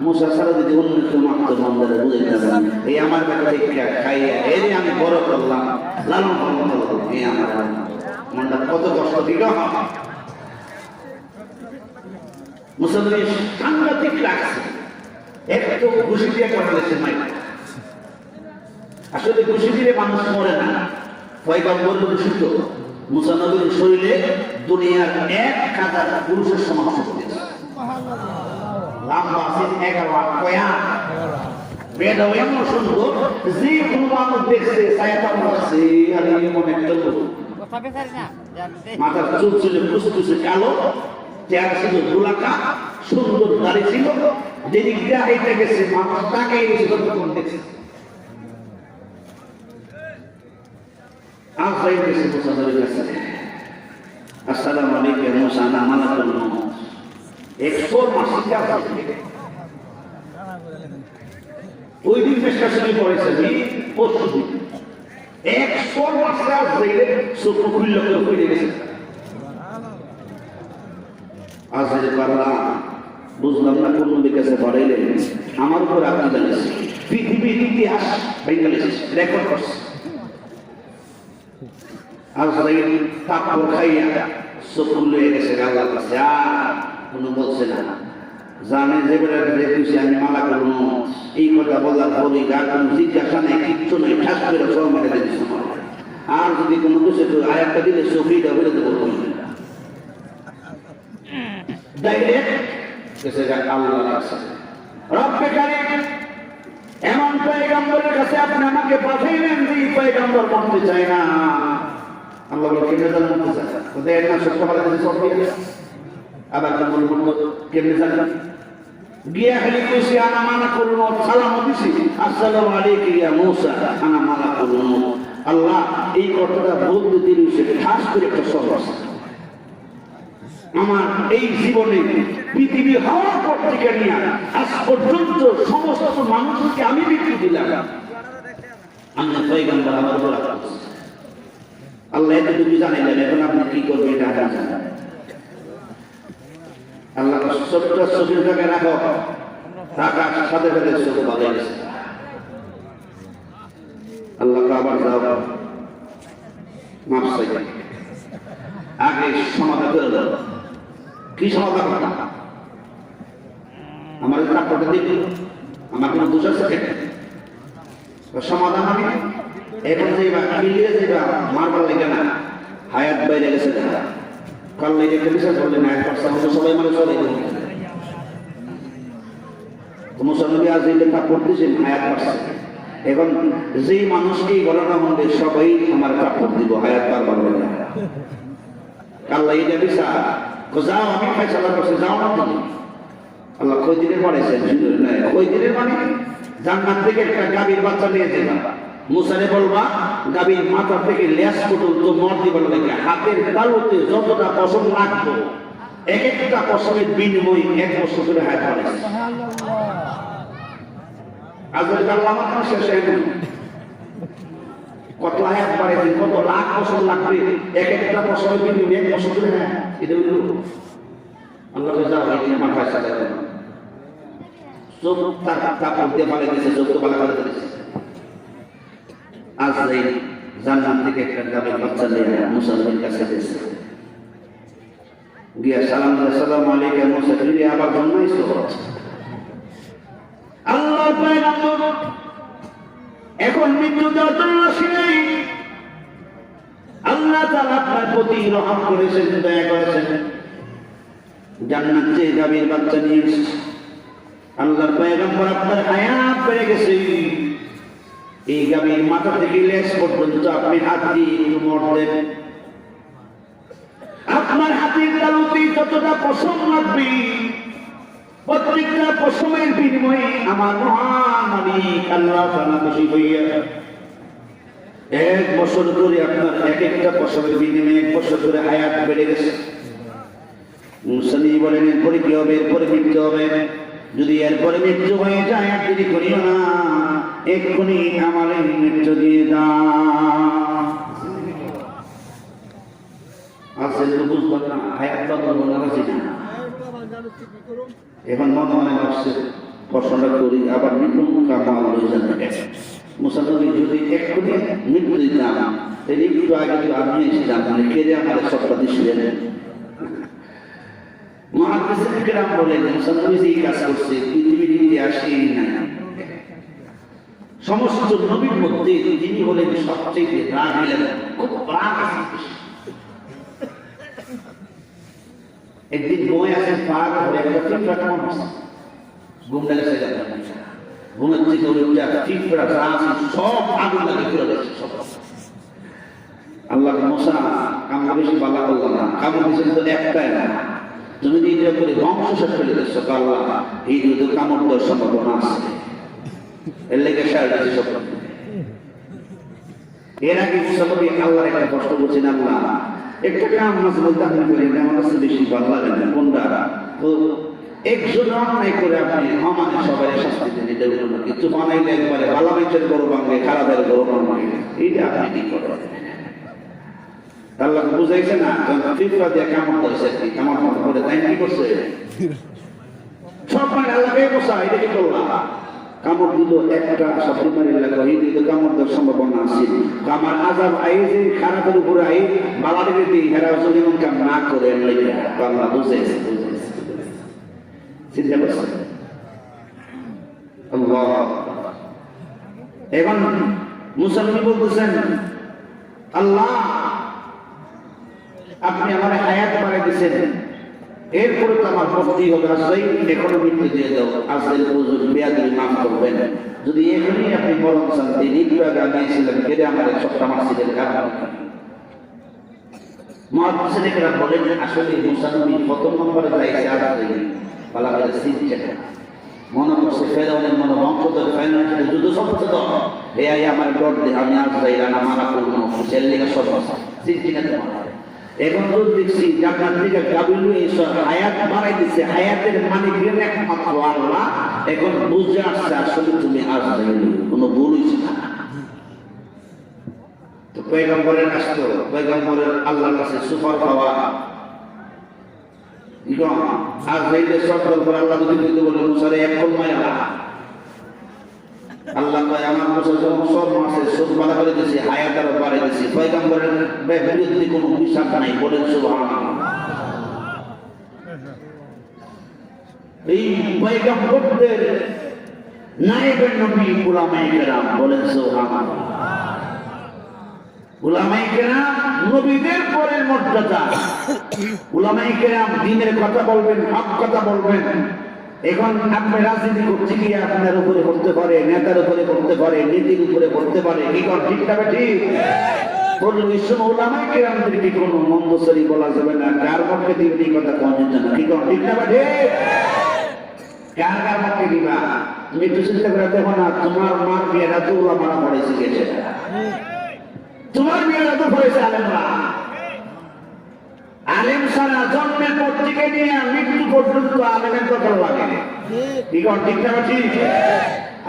মূসা সারা যদি অন্য কেউ মাত্র মন্দিরে বুঝে যাবেন, এই আমার বেটা থেকে খাইয়া এর আমি বড় করলাম, লালন পালন করলাম, এই আমার মনটা কত কষ্ট দিল। মুসলমান সাংঘাতিক লাগছে, একটু ঘুষি দিয়ে করতেছে মাই। আসলে ঘুষি দিয়ে মানুষ মরে না, পয়গম্বর দূষিত। মুসা নবীর শরীরে দুনিয়ার 1000 পুরুষের সমান শক্তি আছে। লম্বা আছেন 11 কয়া, বেদাও এমন সুন্দর যে কোনো মানুষ দেখছে সায়াতাম করছে আর এমন একটা লোক। মাথার চুল ছিল কুচকুচে কালো, চেহারা ছিল গোলাকা, সুন্দর দাড়ি ছিল, যেদিক দিয়ে হেঁটে গেছে মানুষ তাকে যতক্ষণ দেখছে। আজরাইল এসে মুসা নবীর কাছে, আসসালামু আলাইকুম মুসা, আনা মালাকুল মউত। 100 মাসের কাজ ওই দিন পেশকা শুনে পড়েছে, পরশু দিন 100 মাসে আজরাইলের চোখ খুলল করে গেছে। আজরাইল পারলা বুঝলাম না কোন নবীর কাছে পড়াইলেন, আমার উপর আপনি জানিয়েছেন, পৃথিবীর ইতিহাস রেকর্ড করছে। আজরাইল তারপর খাইয়া চোখ খুলে গেছে আল্লাহর কাছে, আর কোনো বলছে না। জানে যে বেলা দেখেছি আমি মালাকুল মউত, এই কথা বলার পরে গা কোনো জিজ্ঞাসা নেই, কিচ্ছু নেই, ঠাস করে সব মেরে দিয়েছে। আর যদি কোনো কিছু আয়াতটা দিলে চোখেইটা বেরো দেবো এমন পয়গম্বরের কাছে আপনি আমাকে পাঠাইলেন যে পয়গম্বর মানতে চায় না। আল্লাহ বলে কেমনে জানেন মানতে চায়, ওদের না সত্য বলা যদি সব দিয়ে আবার কেমনে জানেন গিয়া খালি কইছি আনা মালাকুল মউত, সালাম দিছি আসসালামু আলাইকুম ইয়া মূসা আনা মালাকুল মউত। আল্লাহ এই কথাটা বলতে দিয়েছে খাস করে একটা সহজ। আমার এই জীবনে পৃথিবী হওয়ার পর থেকে নিয়ে আজ পর্যন্ত সমস্ত মানুষকে আমি বিক্রি দিলাম, আমি পয়গম্বর আমার উপর আল্লাহ এতটুকু জানাইলেন। এখন আপনি কি করবেন এটা জানেন। আল্লাহ ছোট্ট চোখের জায়গায় রাখো, রাখার সাথে সাথে চোখ ভালো গেছে। আল্লাহ আবার যাও মাফ চাই, আগে সমাধান করে দাও। কি সমাধান করতাম? আমার কাপড়টা দিবি, আমার কোনো দোষ আছে? সমাধান আমি এখন যাইবা মিলিয়ে যাইবা, মারবার লেগে না, হায়াত বাইরে গেছে। কাল রেখে বিশ্বাস করলেন না, সবাই মানে চলে মুসলমান আজ এই লেখা পড়তেছেন, হায়াত পাচ্ছে। এখন যেই মানুষকে ঘটনা মধ্যে সবাই আমার কাপড় দিব, হায়াত পারবার না। কাল্লা এটা বিচার যাও, আমি ফাইসালা করছি, যাও না তুমি। আল্লাহ কই দিনের পড়েছেন, কই দিনের মানে জান্নাত থেকে একটা গাভীর বাচ্চা নিয়ে যাবা, মুসারে বলবা গাভীর মাথা থেকে লেজ পর্যন্ত মর দিবার লাগে, হাতের তালুতে যতটা পশম রাখবো, এক একটা পশমের বিনিময় 1 বছর ধরে হায়াত বাড়াইছে। আজকে আল্লাহ আমার শেষ হয়ে গেল। কত আয়াত বাড়াইছেন, কত লাখ বছর লাগবে, এক একটা বছরের বিনিময়ে 1 বছর ধরে। হ্যাঁ, এটা হলো আল্লাহ যা হয় আমার ভাষা দেয় চোখ তাপ দিয়ে পালে দিয়েছে, চোখ তো পালা পালে দিয়েছে। আজরাইল জান্নাত থেকে একটা গাভীর বাচ্চা নিয়ে মুসা নবীর কাছে দিয়েছে, গিয়া সালাম দিয়ে আসসালামু আলাইকুম মুসা, ফিরে আবার জন্মাইছো। আল্লাহ পয়গম্বর এখন মৃত্যু দেওয়ার জন্য আসেনি। আল্লাহ তাআলা আপনার প্রতি রহম করেছেন, দয়া করেছেন, জান্নাত থেকে গাভীর বাচ্চা নিয়ে এসেছে। আল্লাহর পয়গম্বর আপনার হায়াত বেড়ে গেছে, এই গাভীর মাথা থেকে লেজ পর্যন্ত আপনি হাত দিয়ে একটু মরতেন। আপনার হাতের তালুতে যতটা পশম লাগবে, প্রত্যেকটা পশমের বিনিময়ে আমার মহান মালিক আল্লাহ তাআলা খুশি হইয়া 1 বছর ধরে আপনার এক একটা পশমের বিনিময়ে 1 বছর ধরে হায়াত বেড়ে গেছে। মুসা নবী বলেন, এরপরে কি হবে? এরপরে মৃত্যু হবে। যদি এরপরে মৃত্যু হয়ে যায় আর দেরি করিও না, এক্ষুনি আমার মৃত্যু দিয়ে দাও। আসলে বুঝলাম না, হায়াত বদল হলো না। এখন মনে মনে ভাবছে প্রশ্নটা করি, আবার মৃত্যু কামাল হয়ে যাবে। মুসা নবী যদি এক্ষুনি মৃত্যু দিতাম, তাহলে একটু আগে যদি আমি এসেছিলাম, কেড়ে আমাদের সবটা দিচ্ছিলেন। মুহাদ্দিসিন কিরাম বলেন, মুসা নবী যে কাজ করছে পৃথিবীর ইতিহাসেই নাই। সমস্ত নবীর মধ্যে তিনি হলেন সবচেয়ে রাগী, খুব রাগ আছে। একদিন বই আছে পার হয়ে একটা ফিফড়া কেমন আছে, ঘুমটা গেছে যাবে, ঘুমের থেকে উঠে ফিফড়া গাছ সব আগুন লাগে ফিরে গেছে সব। আল্লাহ মুসা কামড় বেশি বালা করলাম না, কামড় বেশি তো একটাই না, তুমি যদি এটা করে ধ্বংস শেষ করে দিচ্ছ, আল্লাহ এই যদি কামড় দেওয়ার সম্ভাবনা আছে, এর লেগে সারা দিচ্ছে সব। এর আগে মুসা নবী আল্লাহর একটা কষ্ট করছেন, আল্লাহ একটা কাম মাঝে মধ্যে আপনি করেন, আমার কাছে বেশি ভালো লাগে না, কোনটা? তো একজন অন্যায় করে আপনি আমাদের সবাই শাস্তি দেন, এটা হলো কিছু বানাইলে একবারে ভালো মানুষের গরু ভাঙবে, খারাপের গরু ভাঙবে, এইটা আপনি কি করেন? আল্লাহ বুঝাইছে না, ফিফরা দিয়ে কামড় করেছে, কামড় করে তাই কি করছে? সব মানে আল্লাহকে বসা, এটা কি করলাম? কামড় দিল একটা সবজি মারি লাগলো, এই দিল কামড় দেওয়ার সম্ভাবনা আছে। আমার আযাব আই যে খারাপের উপরে আই বালাদেরকে দিই, হেরা যেমন কাম না করে আল্লাহ বুঝাইছে, বুঝাইছে চিন্তা করছে। আল্লাহ এখন মুসা নবী বলতেছেন, আল্লাহ আপনি আমার হায়াত বাড়াই দিয়েছেন, এরপরে তো আমার বস্তি হবে, আজরাইল এখনো মৃত্যু দিয়ে দাও, আজরাইল হুজুর বেয়াদবি মাফ করবেন। যদি এখনই আপনি মরণ চান, তিনি একটু আগে আনিয়েছিলেন, কেড়ে আমাদের সবটা মাসিদের কারণ। মুহাদ্দিসিন কেরাম বলেন, আসলে মুসা নবী প্রথম নম্বরে যাইছে আজরাইল পালা করে সিনছে না, মনে করছে ফেরাউনের মনে বংশধর ফেরাউনের যুদ্ধ চলছে, তো এই আমার ডর দিয়ে আমি আজরাইল মারা করবো, সেল লেগে সব সিনছি না তোমার। এখন তো দেখছি জান্নাত থেকে গাভী এসে হায়াত বাড়াই দিচ্ছে, হায়াতের মালিক একমাত্র আল্লাহ। এখন বুঝে আসছে আসলে তুমি আজরাইল, কোনো ভুল হয়েছে না। তো পয়গম্বরের আসতো, পয়গম্বরের আল্লাহর কাছে সুপার পাওয়া, আজরাইলের শব্দ করে আল্লাহ যদি বলতে বলে মুসারে এক কলমায় আল্লাহ কয় আমার মুসার যখন সব মাসের সব বাধা করে দিয়েছে, হায়াত আরো বাড়াই দিয়েছে, পয়গম্বরের বিরুদ্ধে কোনো হিসাব নাই, বলেন সুবহানাল্লাহ। এই পয়গম্বরদের নায়েবের নবী উলামায়ে কেরাম, বলেন সুবহানাল্লাহ। উলামায়ে কেরাম নবীদের পরের মর্যাদা। উলামায়ে কেরাম দ্বীনের কথা বলবেন, হক কথা বলবেন। এখন আপনি রাজনীতি করতে গিয়ে আপনার উপরে করতে পারে, নেতার উপরে করতে পারে, নীতির উপরে করতে পারে, কি কর ঠিক না ঠিক? বললো এই সময় উলামায়ে কেরামদেরকে কোনো মন্দসরি বলা যাবে না, কার পক্ষে দিবেন এই কথা কোন না, কি কর ঠিক না ঠিক? কার কার পক্ষে দিবা? তুমি একটু চিন্তা করে দেখো না, তোমার মার বিয়েটা তো উলামারা পড়েছে গেছে, তোমার বিয়েটা তো পড়েছে আলেমরা। আলেম সারা জন্মের পর থেকে নিয়ে মৃত্যু পর্যন্ত আলেমের কথা লাগে, ঠিক না ঠিক?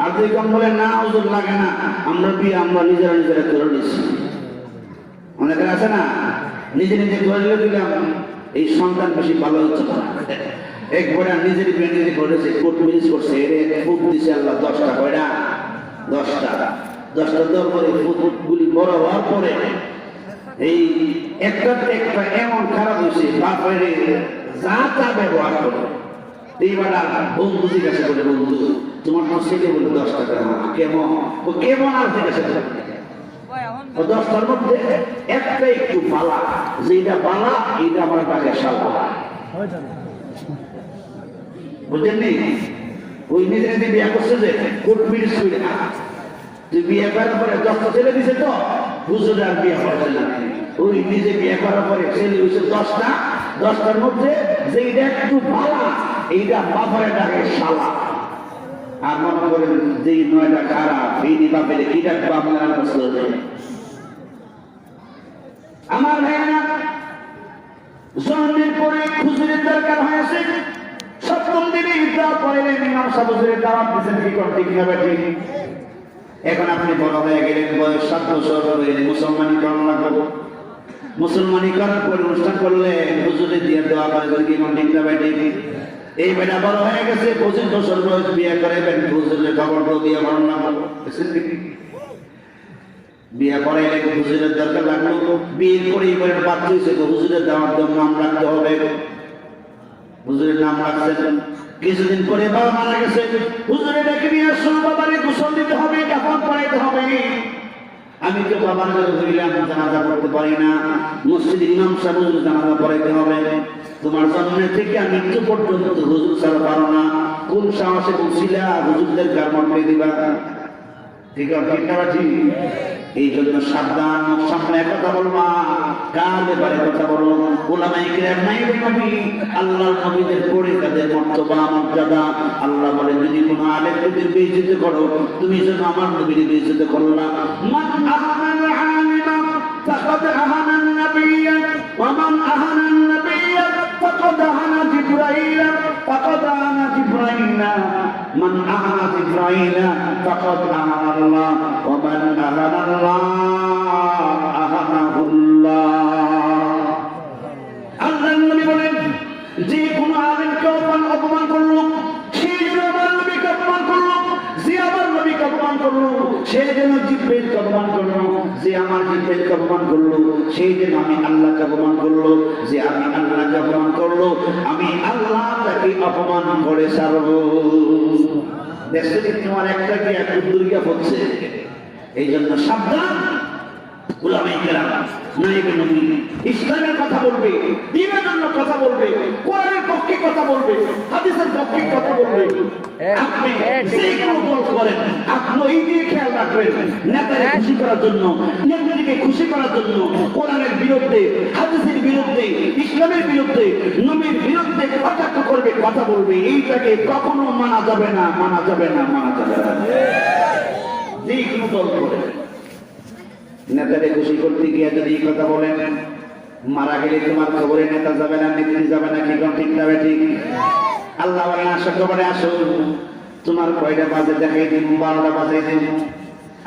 আর যদি কম বলে না হুজুর লাগে না, আমরা বিয়ে আমরা নিজেরা নিজেরা করে নিচ্ছি। অনেকের আছে না, নিজে নিজে করে দিলাম, এই সন্তান বেশি ভালো হচ্ছে না। একবারে নিজের বিয়ে নিজে করেছে, কোর্ট ম্যারেজ করছে, ফুট দিছে আল্লাহ 10টা, কয়টা? 10টা দেওয়ার পরে ফুটগুলি বড় হওয়ার পরে এই একটা এমন খারাপ হয়েছে, বাপের যা তা ব্যবহার করে। এইবার বন্ধু জিজ্ঞাসা করে, বন্ধু তোমার নাম ছেলে বলে 10 টাকা, কেমন? ও কেমন? আর জিজ্ঞাসা করে 10টার মধ্যে একটা একটু বালা, যেটা বালা এইটা আমার টাকা সালা, বুঝলেননি? ওই নিজে নিজে বিয়ে করছে যে কোর্ট ম্যারেজ করে, তুই বিয়ে করার পরে 10টা ছেলে দিছে তো হুজুর আর বিয়ে করছে না। ওই নিজে বিয়ে করার পরে ছেলে হয়েছে 10টার মধ্যে যেটা একটু বালা এইটা বাপরে ডাকে শালা। আর মনে করেন যে 9টা খারাপ, এই বাপের কি ডাকবো আপনারা? আমার ভাইরা, জন্মের পরে হুজুরের দরকার হয়েছে। 7ম দিনে ইফতার পড়লেন, ইমাম সাহেব হুজুরের দাওয়াত দিয়েছেন, কি করতে ঠিক না ঠিক? এখন আপনি বড় হয়ে গেলেন, বয়স 7 বছর হয়ে মুসলমানি করা লাগলো। মুসলমানি করার পর অনুষ্ঠান করলে হুজুরে দিয়ে দেওয়া করে কি ঠিক না ঠিক? এই বেটা বড় হয়ে গেছে, 25 বছর বয়স, বিয়ে করে হুজুরের খবর দিয়ে বড় না বলো, বিয়ে করাইলে হুজুরের দরকার লাগলো। বিয়ে করে এবারে বাচ্চা হয়েছে, হুজুরের দেওয়ার জন্য নাম রাখতে হবে। হুজুরের নাম রাখছেন, কিছুদিন পরে বাবা মারা গেছে, হুজুরে ডেকে নিয়ে আসলো, বাবারে গোসল দিতে হবে, কাফন পরাইতে হবে। আমি তো বাবার ঘরে ধরিলাম, জানাজা পড়তে পারি না, মসজিদের ইমাম সাহেব হুজুর জানাজা পড়াইতে হবে। তোমার জন্মের থেকে মৃত্যু পর্যন্ত হুজুর ছাড়া পারো না, কোন সাহসে বলছিলা হুজুরদের গারমন্ড দিবা? ঠিক আছে, ঠিক না ঠিক? এই জন্য সাবধান, সামনে কথা বলবা, কার ব্যাপারে কথা বলো? ওলামায়ে কিরাম নাই নবী, আল্লাহর নবীদের পরে তাদের মর্তবা মর্যাদা। আল্লাহ বলে, যদি কোনো আলেম নবীর বেইজ্জতি করো, তুমি যেন আমার নবীর বেইজ্জতি করো না। মান আহানাল আলিমা ফাকাদ আহানান নাবিয়্যা ওয়া মান আহানান নাবিয়্যা ফাকাদ আহানা জিবরাইল ফাকাদ আহানা জিবরাইল মান আহানা জিবরাইল ফাকাদ আহানা আল্লাহ ওয়া মান আহানা আল্লাহ আহানাহুল্লাহ। আল্লাহর নবী বলেন, যে কোনো আলেমকে অপমান করলো, সে যেন আমার নবীকে অপমান করলো। যে আমার নবীকে অপমান করলো, সে যেন জিবরাইলকে অপমান করলো। যে আমার জিবরাইলকে অপমান করলো, সে যেন আমি আল্লাহকে অপমান করলো। যে আমি আল্লাহকে অপমান করলো, আমি আল্লাহ তাকে অপমান করে ছাড়বো। দেখছো কি তোমার একটা কি এক দুর্গা হচ্ছে? এই জন্য সাবধান। উলামায়ে কেরাম নায়েবে নবী ইসলামের কথা বলবে, দ্বীনের জন্য কথা বলবে, কোরআনের পক্ষে কথা বলবে, হাদিসের পক্ষে কথা বলবে। আপনি যে কোনো দল করেন, আপনি এই দিয়ে খেয়াল রাখবেন, নেতাকে খুশি করার জন্য, নেত্রীকে খুশি করার জন্য কোরআনের বিরুদ্ধে, হাদিসের বিরুদ্ধে, ইসলামের বিরুদ্ধে, নবীর বিরুদ্ধে কটাক্ষ করবে, কথা বলবে। এইটাকে কখনো মানা যাবে না, মানা যাবে না, মানা যাবে না। যে কোনো দল করেন, নেতাকে খুশি করতে গিয়ে যদি এই কথা বলেন, মারা গেলে তোমার খবরে নেতা যাবে না, নেত্রী যাবে না, কি ঠিক যাবে? ঠিক। আল্লাহ বলেন, আসো খবরে আসো, তোমার কয়টা বাজে দেখাই দিন, 12টা বাজে দিন।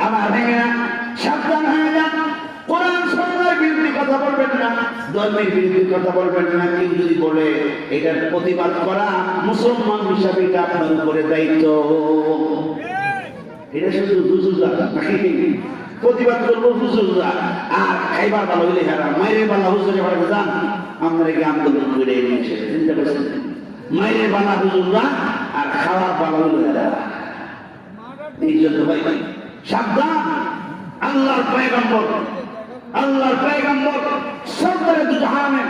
আমার ভেঙে সাবধান হয়ে যান। কোরআন সুন্নাহর বিরুদ্ধে কথা বলবেন না, ধর্মের বিরুদ্ধে কথা বলবেন না। কেউ যদি বলে এটার প্রতিবাদ করা মুসলমান হিসাবে এটা আপনার উপরে দায়িত্ব। এটা শুধু হুজুররা নাকি প্রতিবাদ করবো, হুজুররা। আর খাইবার ভালো হইলে খারাপ, মায়ের বালা হুজুরে বাড়ি যান, আমরা কি আন্দোলন করে নিয়েছে, চিন্তা করছেন? মায়ের বালা হুজুররা আর খাওয়ার ভালো হইলে। এই জন্য ভাই সাবধান। আল্লাহর পয়গম্বর, আল্লাহর পয়গম্বর সরকারের দুজাহানে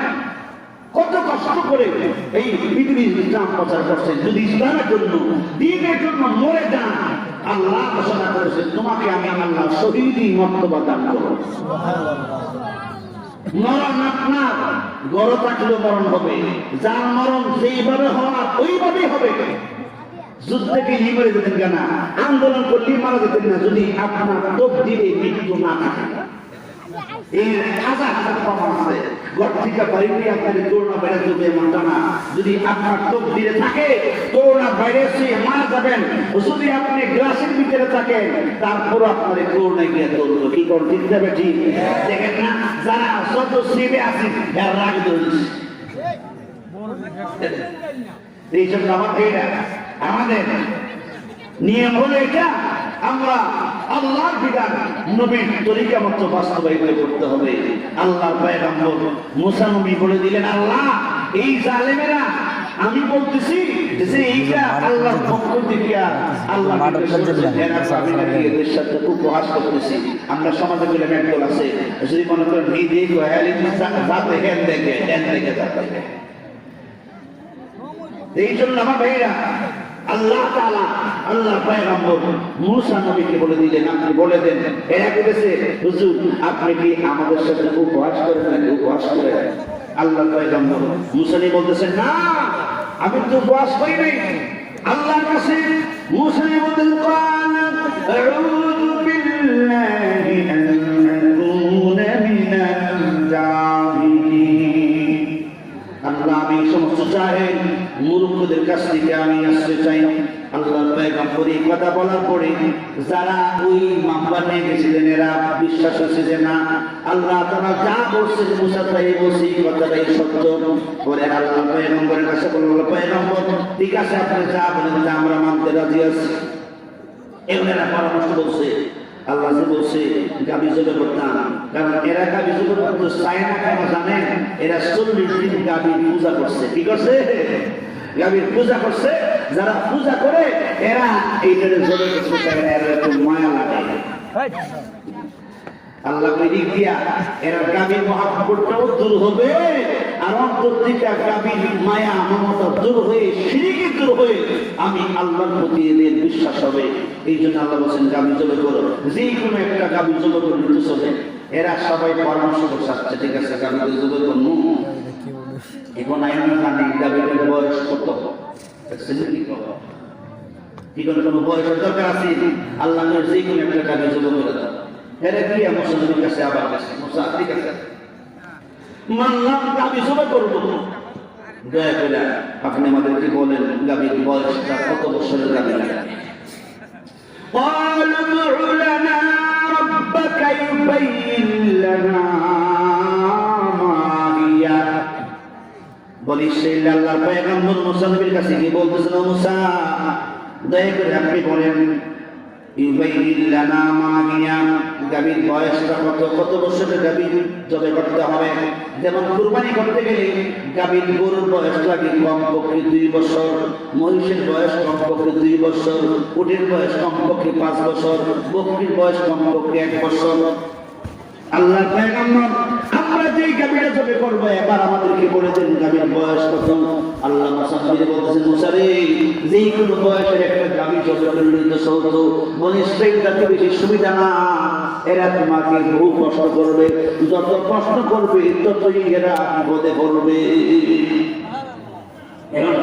কত কষ্ট করে এই পৃথিবীর ইসলাম প্রচার করছেন। যদি ইসলামের জন্য, দ্বীনের জন্য মরে যান, আল্লাহ ঘোষণা করেছেন, তোমাকে আমি আল্লাহ শহীদি মর্তবা দান করব। মরণ আপনার গড় থাকলেও মরণ হবে, যার মরণ যেইভাবে হওয়ার ওইভাবেই হবে। যুদ্ধে কি মরে যেতেন কেন? আন্দোলন করলে মারা যেতেন না, যদি আপনার তকদিরে মৃত্যু না থাকে। এর হাজার হাজার প্রমাণ আছে। ঘর থেকে বাইরে আপনাদের করোনা ভাইরাস হবে এমনটা না। যদি আপনার তকদিরে থাকে করোনা ভাইরাসে মারা যাবেন, যদি আপনি গ্লাসের ভিতরে থাকেন তারপর আপনাদের করোনা গিয়ে ধরলো। কি করেন? ঠিক যাবে? ঠিক দেখেন না, যারা যত সেবে আছে এর রাগ ধরেছে। এই জন্য আমাদের নিয়ম হলো এটা, আমরা আল্লাহর বিধান নবীর তরিকা মতো বাস্তবায়িত করতে হবে। আল্লাহর পয়গম্বর মুসা নবী বলে দিলেন, আল্লাহ এই জালেমেরা, আমি বলতেছি যে এইটা আল্লাহর পক্ষ থেকে আল্লাহ এদের সাথে উপহাস করতেছি। আমরা সমাজে বলে মেট্রোল আছে, যদি মনে করেন এই দেখো যাতে হেন দেখে যাতে। এই জন্য আমার ভাইরা আল্লাহ তাআলা আল্লাহর পয়গম্বর মুসা নবীকে বলে দিলেন, আপনি বলে দেন। এরা বলেছে, হুজুর আপনি কি আমাদের সাথে উপহাস করেন নাকি? উপহাস করে আল্লাহর পয়গম্বর মুসা নবী বলতেছেন, না আমি তো উপহাস করি নাই। আল্লাহর কাছে মুসা নবী বলতেন, কানা আউযু বিল্লাহি আন আকুনা মিনাল জাহিলিন। আল্লাহ আমি সমস্ত জাহেল মূর্খদের কাছ থেকে আমি আসতে চাই। আল্লাহর পয়গম্বর এই কথা বলার পরে যারা ওই মামলা নিয়ে গেছিলেন এরা বিশ্বাস হচ্ছে যে না, আল্লাহ তাআলা যা বলছেন মুসা তাই বলছে, এই কথাটাই সত্য। পরে আল্লাহর পয়গম্বরের কাছে বলল, পয়গম্বর ঠিক আছে, আপনি যা বলেন তা আমরা মানতে রাজি আছি। এরা পরামর্শ বলছে, আল্লাহ যে বলছে গাবি জবে করতাম, কারণ এরা গাবি জবে করতে চায় না। কেন জানেন? এরা 40 দিন গাবির পূজা করছে। কি করছে? গাবির পূজা করছে। যারা পূজা করে এরা এইটারে জবে করতে চায় না, এরা একটু মায়া লাগে। আল্লাহ দিক দিয়া এরা গাবির মহাব্বতটাও দূর হবে, আর অন্তর থেকে গাবির মায়া মমতা দূর হয়ে শিরকি দূর হয়ে আমি আল্লাহর প্রতি এদের বিশ্বাস হবে। এই জন্য আল্লাহ বলছেন গাবি জবে করো, যে কোনো একটা গাবি জবে করে নিতে চলে। এরা সবাই পরামর্শ করছে, আচ্ছা ঠিক আছে গাবিতে জবে করবো। এখন আমি জানি গাবিটার বয়স কত, কি করে কোনো বয়সের দরকার আছে? আল্লাহ যে কোনো একটা গাবি জবে করে দাও। এরা কি মুসলমানের কাছে আবার গেছে, মুসা ঠিক আছে মানলাম গাবি জবে করবো, দয়া করে আপনি আমাদেরকে বলেন গাবির বয়সটা কত বছরের গাবি লাগে? قالوا ادع لنا ربك يبين لنا ما هي। বলিস আল্লাহর পয়গম্বর মুসা নবীর কাছে গিয়ে বলতেছেন, মুসা দয়া করে আপনি বলেন ইউবাইন লানা মা হিয়া, গাবির বয়সটা কত বছরের গাবি জবে করতে হবে? যেমন কুরবানি করতে গেলে গাবির গরুর বয়স লাগে কমপক্ষে 2 বছর, মহিষের বয়স কমপক্ষে 2 বছর, উটের বয়স কমপক্ষে 5 বছর, বকরির বয়স কমপক্ষে 1 বছর। আল্লাহর পয়গম্বর আমরা যেই গাবিটা জবে করবো এবার আমাদেরকে বলে দেন গাবির বয়স কত? আল্লাহ মুসা নবীকে বলতেছেন, মুসা রে যেই কোনো বয়সের একটা গাবি জবে করলে তো সৌদ মনিষ্ঠটাকে বেশি সুবিধা না। এরা তোমাকে বহু কষ্ট করবে, যত কষ্ট করবে ততই এরা বিপদে পড়বে। এখন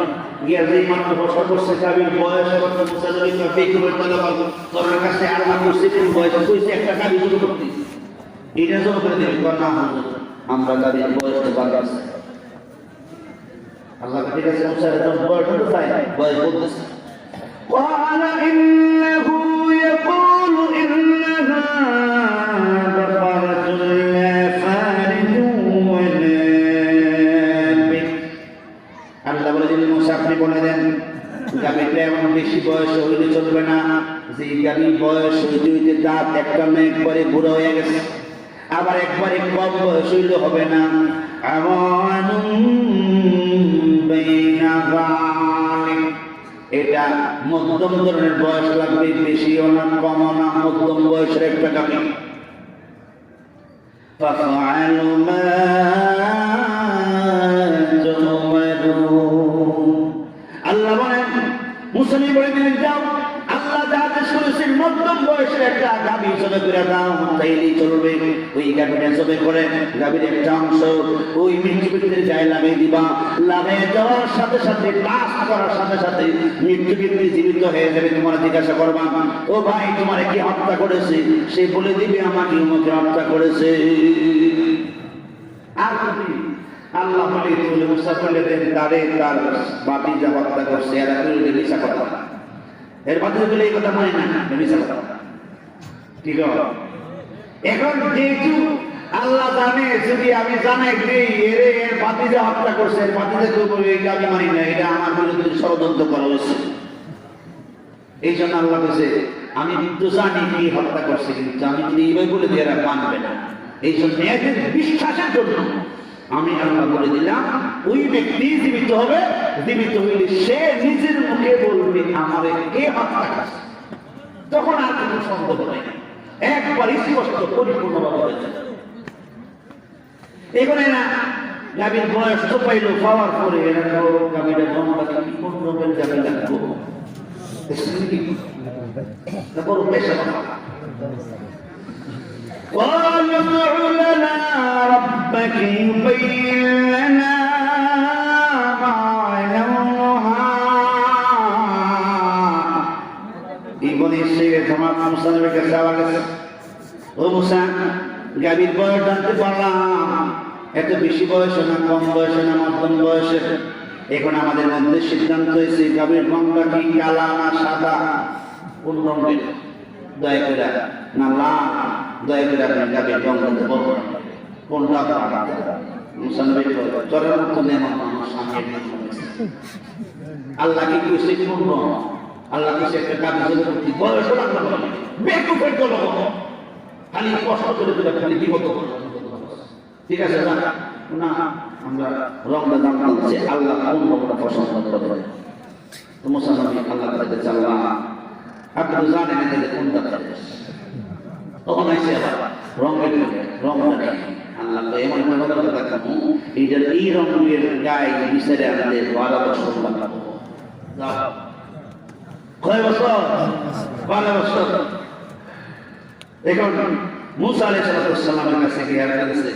গিয়া যেই মাত্র কষ্ট করছে গাবির বয়স কত? মুসা নবী বেকুবের কথা বলবো তোর কাছে আল্লাহ করছে কোন বয়স কইছে একটা গাবি জবে করতে, এটা জব করে দেবেন না আমরা তাদের বয়সে বাড়াচ্ছি। আল্লাহ ঠিক আছে মুসার বয়স তো চাই বয়স বলতেছে। قال إنه يقول إنها بقرة لا فارض ولا بكر। আল্লাহ বলে দিলেন মুসা আপনি বলে দেন গাবিটা এমন বেশি বয়স হইলে চলবে না, যে গাবির বয়স হইতে হইতে দাঁত একটা মেঘ পরে বুড়ো হয়ে গেছে, আবার একবারে কম বয়স হইলে হবে না। এটা মধ্যম ধরনের বয়স লাগবে, বেশিও না কমও না, মধ্যম বয়সের একটা গাবি। আল্লাহ বলেন মুসা নবী বলে দিলেন যাও, আল্লাহ যা আদেশ করেছেন মধ্যম বয়সের একটা গাবি জবে করে দাও, তাইলেই চলবে। ওই গাবিটা জবে করে গাবির একটা অংশ ওই মৃত্যুবৃত্তির গায়ে লাগিয়ে দিবা। লাগিয়ে যাওয়ার সাথে সাথে কাজ করার সাথে সাথে মৃত্যুবৃত্তি জীবিত হয়ে যাবে। তোমার জিজ্ঞাসা করবা, ও ভাই তোমার কি হত্যা করেছে? সে বলে দিবে আমাকে উমকে হত্যা করেছে। আর যদি আল্লাহ বলে তুমি মুসা বলে দেন তারে তার বাপি যা হত্যা করছে এরা করে মিশা কথা এর বাদে বলে এই কথা মানে না মিশা কথা ঠিক আছে এখন যেহেতু আল্লাহ জানে যদি আমি জানাই নেই এর বাপি যা হত্যা করছে এর বাপি যা করবো এইটা আমি মানি না এটা আমার বিরুদ্ধে ষড়যন্ত্র করা হয়েছে এই জন্য আল্লাহ বলছে আমি কিন্তু জানি কি হত্যা করছে কিন্তু আমি যদি এইভাবে বলে দিয়ে এরা মানবে না এই জন্য এদের বিশ্বাসের জন্য আমি আল্লাহ বলে দিলাম ওই ব্যক্তি জীবিত হবে জীবিত হইলে সে নিজের মুখে বলবে আমারে কে হত্যা করছে তখন আর কোনো সন্দেহ নেই একবার স্পষ্ট পরিপূর্ণভাবে হয়েছে এবারে না গাভীর বয়স তো পাইলো পাওয়ার পরে এরা গাভীটা জন্মটা কি কোন রকমের গাভী লাগবো তারপর পেশা قالوا ادع لنا ربك يبين لنا ما لونها ইবনে ইসরাঈলের জামাত মুসা নবীর কাছে আওয়াজ গেছে ও মুসা গাভীর বয়স জানতে পারলাম এত বেশি বয়সে না কম বয়সে না মধ্যম বয়সে এখন আমাদের মধ্যে সিদ্ধান্ত হয়েছে গাভীর রংটা কি কালা না সাদা কোন রঙের দয়া করে না লাল দয়া করে আপনি গাভীর রং বলতে বলবেন কোনটা মুসলমান চরের মতো নেমন মানুষ আল্লাহ কি কইছে কোন রং আল্লাহ কইছে একটা গাভী যদি বয়স লাগলো বেকুফের দল খালি কষ্ট করে দিলে খালি বিপদ ঠিক আছে না আমরা রংটা দাম দিচ্ছি আল্লাহ কোন রংটা পছন্দ করে তো মুসলমান আল্লাহ তাকে চাল্লা আপনি জানেন এদের কোনটা তখন এসে আবার রঙের রংটা আল্লাহ তো এমন একটা কথা দেখাবো এইটার এই রঙের গায়ে বিচারে আমাদের 12 বছর লাগলো কয় বছর 12 বছর এখন মুসা আলাইহিস সালামের কাছে গিয়ে বলেছে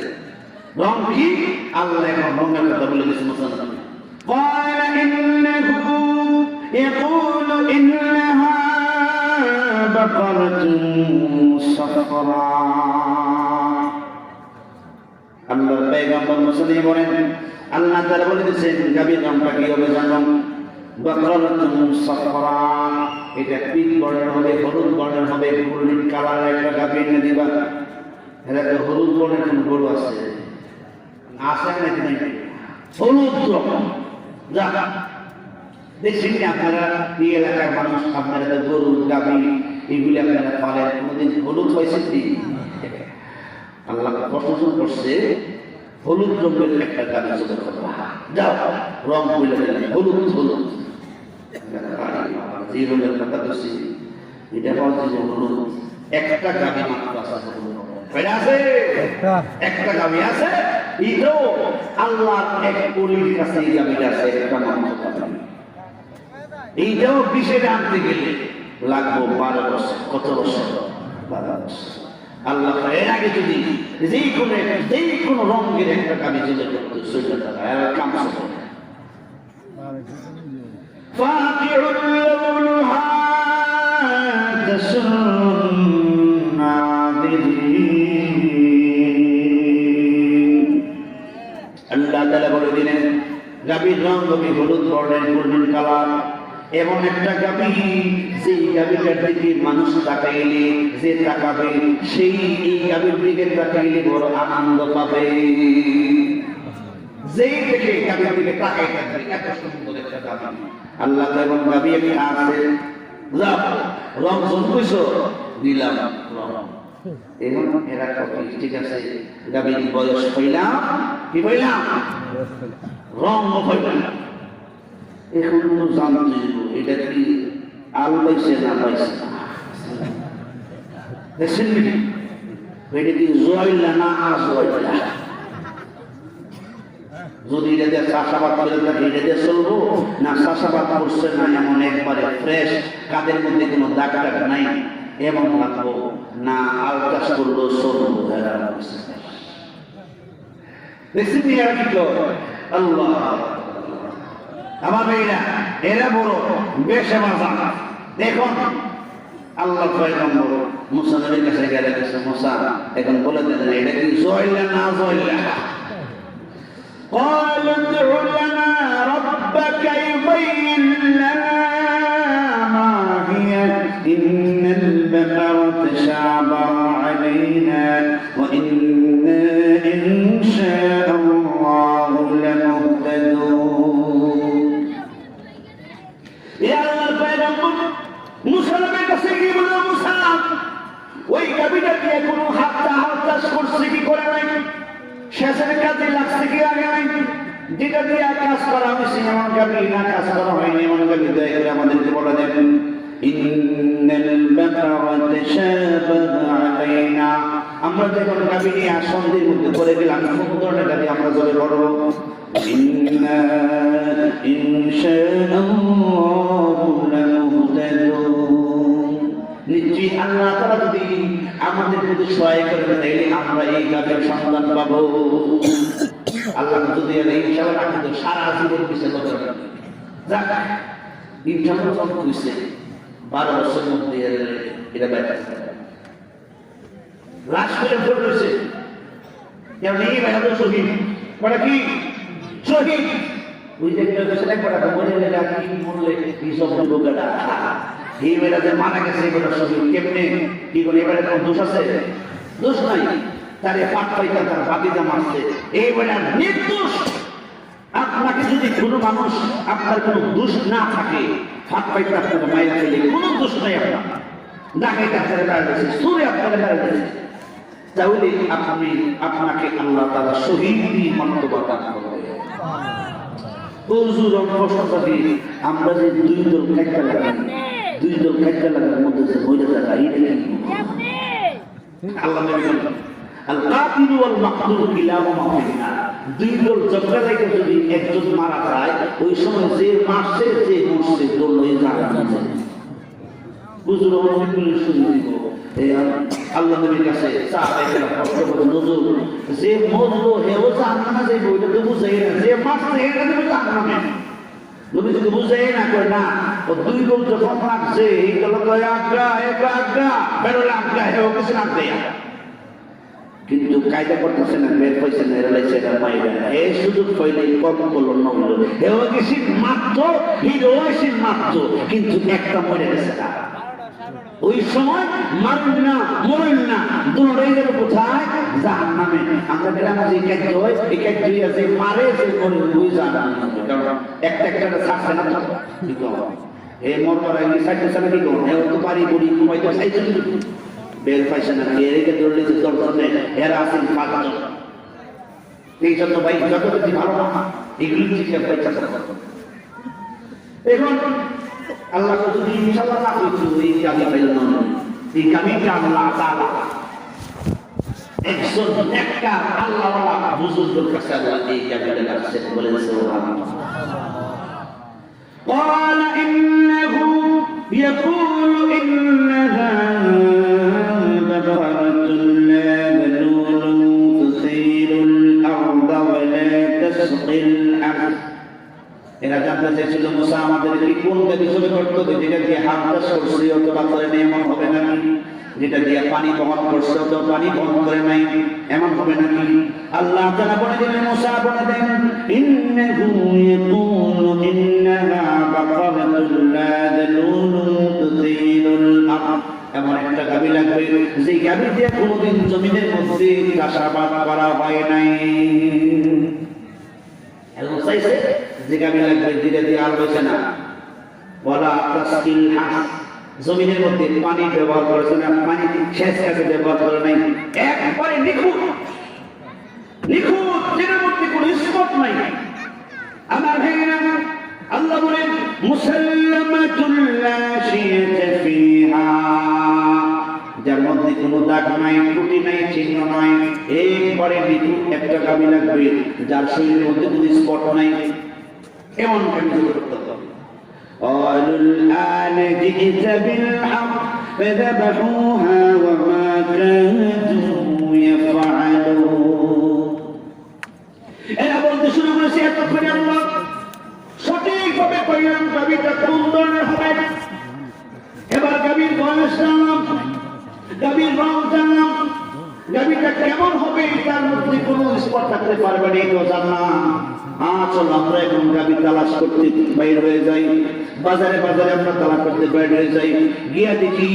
রং কি আল্লাহ এখন রঙের কথা বলে দিয়েছে মুসা قال إنه يقول إنها بقرة صفراء আল্লাহ পয়গম্বর মুসা বলেন আল্লাহ তাআলা বলে দিয়েছেন গাভীর রংটা কি হবে জানেন বাকরাতুন সাফরা এটা পিঙ্ক বর্ণের হবে হলুদ বর্ণের হবে গোল্ডেন কালার একটা গাভী এনে দিবা এরা তো হলুদ বর্ণের কোন গরু আছে নাকি নাই হলুদ রকম যা দেখছেন কি আপনারা এই এলাকার মানুষ আপনারা তো গরু গাভী এগুলি আপনারা পালেন কোনোদিন হলুদ হয়েছে কি আল্লাহ প্রশ্ন করছে হলুদ রঙের একটা গাভী জোগাড় করো যাও রং বলে হলুদ হলুদ যে রঙের কথা বলছি এটা হচ্ছে হলুদ একটা গাভী মাত্র আছে একটা গাভী আছে এইটাও আল্লাহর এক পরীর কাছে এই গাভীটা আছে একটা মাত্র এইটাও বিষয়টা আনতে গেলে লাগবো 12 বছর কত বছর 12 বছর আল্লাহ এর আগে যদি যেই কোনো রঙের একটা গাভী জোগাড় করতে সুযোগ হয় কাম করে فاقع لونها تسر الناظرين আল্লাহ তাআলা বলে দিলেন গাভীর রং হবে হলুদ বর্ণের গোল্ডেন কালার এমন একটা গাভী যেই গাভীটার দিকে মানুষ তাকাইলে যে তাকাবে সেই এই গাভীর দিকে তাকাইলে বড় আনন্দ পাবে যেই দেখে গাভীর দিকে তাকাই থাকবে এত সুন্দর একটা গাভী আল্লাহ এবং গাভী আমি আছে রং জন্মইছো দিলাম এখন এরা ঠিক আছে গাভীর বয়স হইলাম কি হইলাম রং হইলাম এখন তো জানতে এটা কি আল পাইছে না পাইছে দেখছেন এটা কি জয়লা না আজয়লা যদি এটা দিয়ে চাষাবাদ করে থাকে এটা দিয়ে চলবো না চাষাবাদ করছে না এমন একবারে ফ্রেশ কাদের মধ্যে কোনো দাগ টাগ নাই এমন লাগবো না আল চাষ করবো চলবো দেখছেন এরা কি আল্লাহ আমার মেয়েরা এরা বড় বেশে মজা দেখুন আল্লাহ পয়গম্বর মুসা নবীর কাছে গেলে মুসা এখন বলে দেন এটা কি জয়লা না জয়লা قالوا ادع لنا ربك يبين لنا ما هي إن البقرة تشابه علينا وإنا إن شاء الله لمهتدون يا الله پیغمبر موسى নবীর কাছে গিয়ে বলল মুসা ওই গাভীটা দিয়ে কোনো হাতটা চাষ করছে কি করে নাই শেষের কাজে লাগছে কি আগে নাই যেটা দিয়ে কাজ করা হয়েছে এমন গাভী না কাজ করা হয়নি এমন গাভী দয়া করে আমাদেরকে বলে দেন ইন্নাল বাকারা তাশাবাহা আলাইনা আমরা যখন গাভী নিয়ে সন্ধির মধ্যে পড়ে গেলাম কোন ধরনের গাভী আমরা জলে বড় ইন্না ইনশাআল্লাহু লামুহতাদুন নিশ্চয়ই আল্লাহ তাআলা যদি আমাদের প্রতি সহায় করেন তাহলে আমরা এই গাভীর সন্তান পাবো আল্লাহ যদি ইনশাআল্লাহ কিন্তু সারা জীবন পিছে বছর যাক ইনশাআল্লাহ সব কইছে 12 বছরের মধ্যে এটা বাইরে লাশ করে পড়ছে কেউ নেই বাইরে শহীদ বড় কি শহীদ ওই যে একটা ছেলে পড়া বলে গেলে কি বললে কি সব লোকটা এই মেয়েরা যে মারা গেছে এগুলো শহীদ কেমনে কি বলে এবারে কোনো দোষ আছে দোষ নাই তারে পাট পাইতা তার বাতিজা মারছে এইবারে নির্দোষ আপনাকে যদি কোনো মানুষ আপনার কোনো দোষ না থাকে হাত পাইতে আপনাকে মায়ের ফেলে কোনো দোষ নাই আপনার ডাকাইতে আপনারা বেড়াতেছে সুরে আপনারা বেড়াতেছে তাহলে আপনাকে আল্লাহ তাআলা শহীদি মর্তবা দান করবে হুজুর অবশ্যই আমরা যে দুই দল খাইতে লাগাই দুই দল খাইতে লাগার মধ্যে যে মরে যারা এই আল্লাহ নবী বলেন আল কাতিল ওয়াল মাকতুল কিলাহুমা ফিন্নার দুই দল ঝগড়া লাগে যদি একজন মারা যায় ওই সময় যে মারছে যে মরছে দল হয়ে জাহান্নামে হুজুর অবশ্যই শুনে দিব আল্লাহ নবীর কাছে সাহাবায়ে প্রশ্ন করে হুজুর যে মরলো হেও জাহান্নামে যাইব এটা তো বুঝাই না যে মারছে এটা তো জাহান্নামে নবী যদি বুঝাই না কই না ও দুই দল যখন লাগছে এই দল কয় আজ্ঞা বেরোলে আজ্ঞা হেও কিছু না দেয়া কিন্তু কায়দা করতেছে না বের হইছে না রেলাইছে না মাইরা এই সুযোগ পাইলে কম করলো না হলো হেও কিছু মাত্র হিরো এসে মাত্র কিন্তু একটা মরে গেছে না ওই সময় মারুন না মরুন না দুটোই গেল কোথায় জাহান্নামে আমরা গ্রামে যে কাজ হয় এই কাজ দিয়ে যে মারে যে মরে ওই জাহান্নামে কারণ একটা ছাড়ছে না ঠিক আছে এই মরবার আগে সাইডে সাইডে কি করব এও তো বাড়ি বুড়ি হয়তো সাইডে বের পাইছে না এরকে দৌড়লে যে দর্শনে এরা আছেন পাঁচজন এই জন্য ভাই যত বেশি ভালো না এগুলি ঠিক আছে এখন আল্লাহ যদি ইনশাআল্লাহ না করতে এই কাজে পাইল না এই কামিটা আল্লাহ তাআলা একজন নেককার আল্লাহওয়ালা বুজুর্গের কাছে আল্লাহ এই কাজটা করছেন বলেন সুবহানাল্লাহ قال إنه يقول إنها بقرة لا ذلول تثير الأرض ولا تسقي الأرض এরা জানতে চাইছিল মুসা আমাদেরকে কোন কাজে শুরু করতে যেটা দিয়ে হাত চাষ করছে অথবা করে নাই এমন হবে নাকি যেটা দিয়ে পানি বহন করছে অথবা পানি বহন করে নাই এমন হবে নাকি আল্লাহ তাআলা বলে দিলেন মুসা বলে দেন ইন্নাহু ইয়াকুলু ইন্নাহা বাকারাতুল লা যালুলুন তুসিলুল আরদ এমন একটা গাভী লাগবে যে গাভী দিয়ে কোনোদিন জমিনের মধ্যে চাষাবাদ করা হয় নাই এমন চাইছে যে গাভী লাগবে ধীরে ধীরে আর হয়েছে না বলা তাসকিল হাস জমিনের মধ্যে পানি ব্যবহার করেছে না পানি শেষ কাছে ব্যবহার করে নাই একবারে নিখুঁত যেটার মধ্যে কোনো স্পট নাই আমার ভেঙে না আল্লাহ বলেন মুসাল্লামাতুল লা শিয়াতা ফিহা যার মধ্যে কোনো দাগ নাই ত্রুটি নাই চিহ্ন নাই একবারে নিখুঁত একটা গাভী লাগবে যার শরীরের মধ্যে কোনো স্পট নাই এমন গাভী করতে হবে قالوا الآن جئت بالحق فذبحوها وما كادوا يفعلون এরা বলতে শুরু করেছে এতক্ষণে আল্লাহ সঠিকভাবে কইলেন গাভীটা কোন ধরনের হবে এবার গাভীর বয়স জানলাম গাভীর রং জানলাম গাভীটা কেমন হবে তার মধ্যে কোনো স্পট থাকতে পারবে না, কেউ জান না। চল আমরা এখন গাভী তালাশ করতে বাইর হয়ে যাই, বাজারে বাজারে আমরা তালাশ করতে বাইর হয়ে যাই, গিয়া দেখি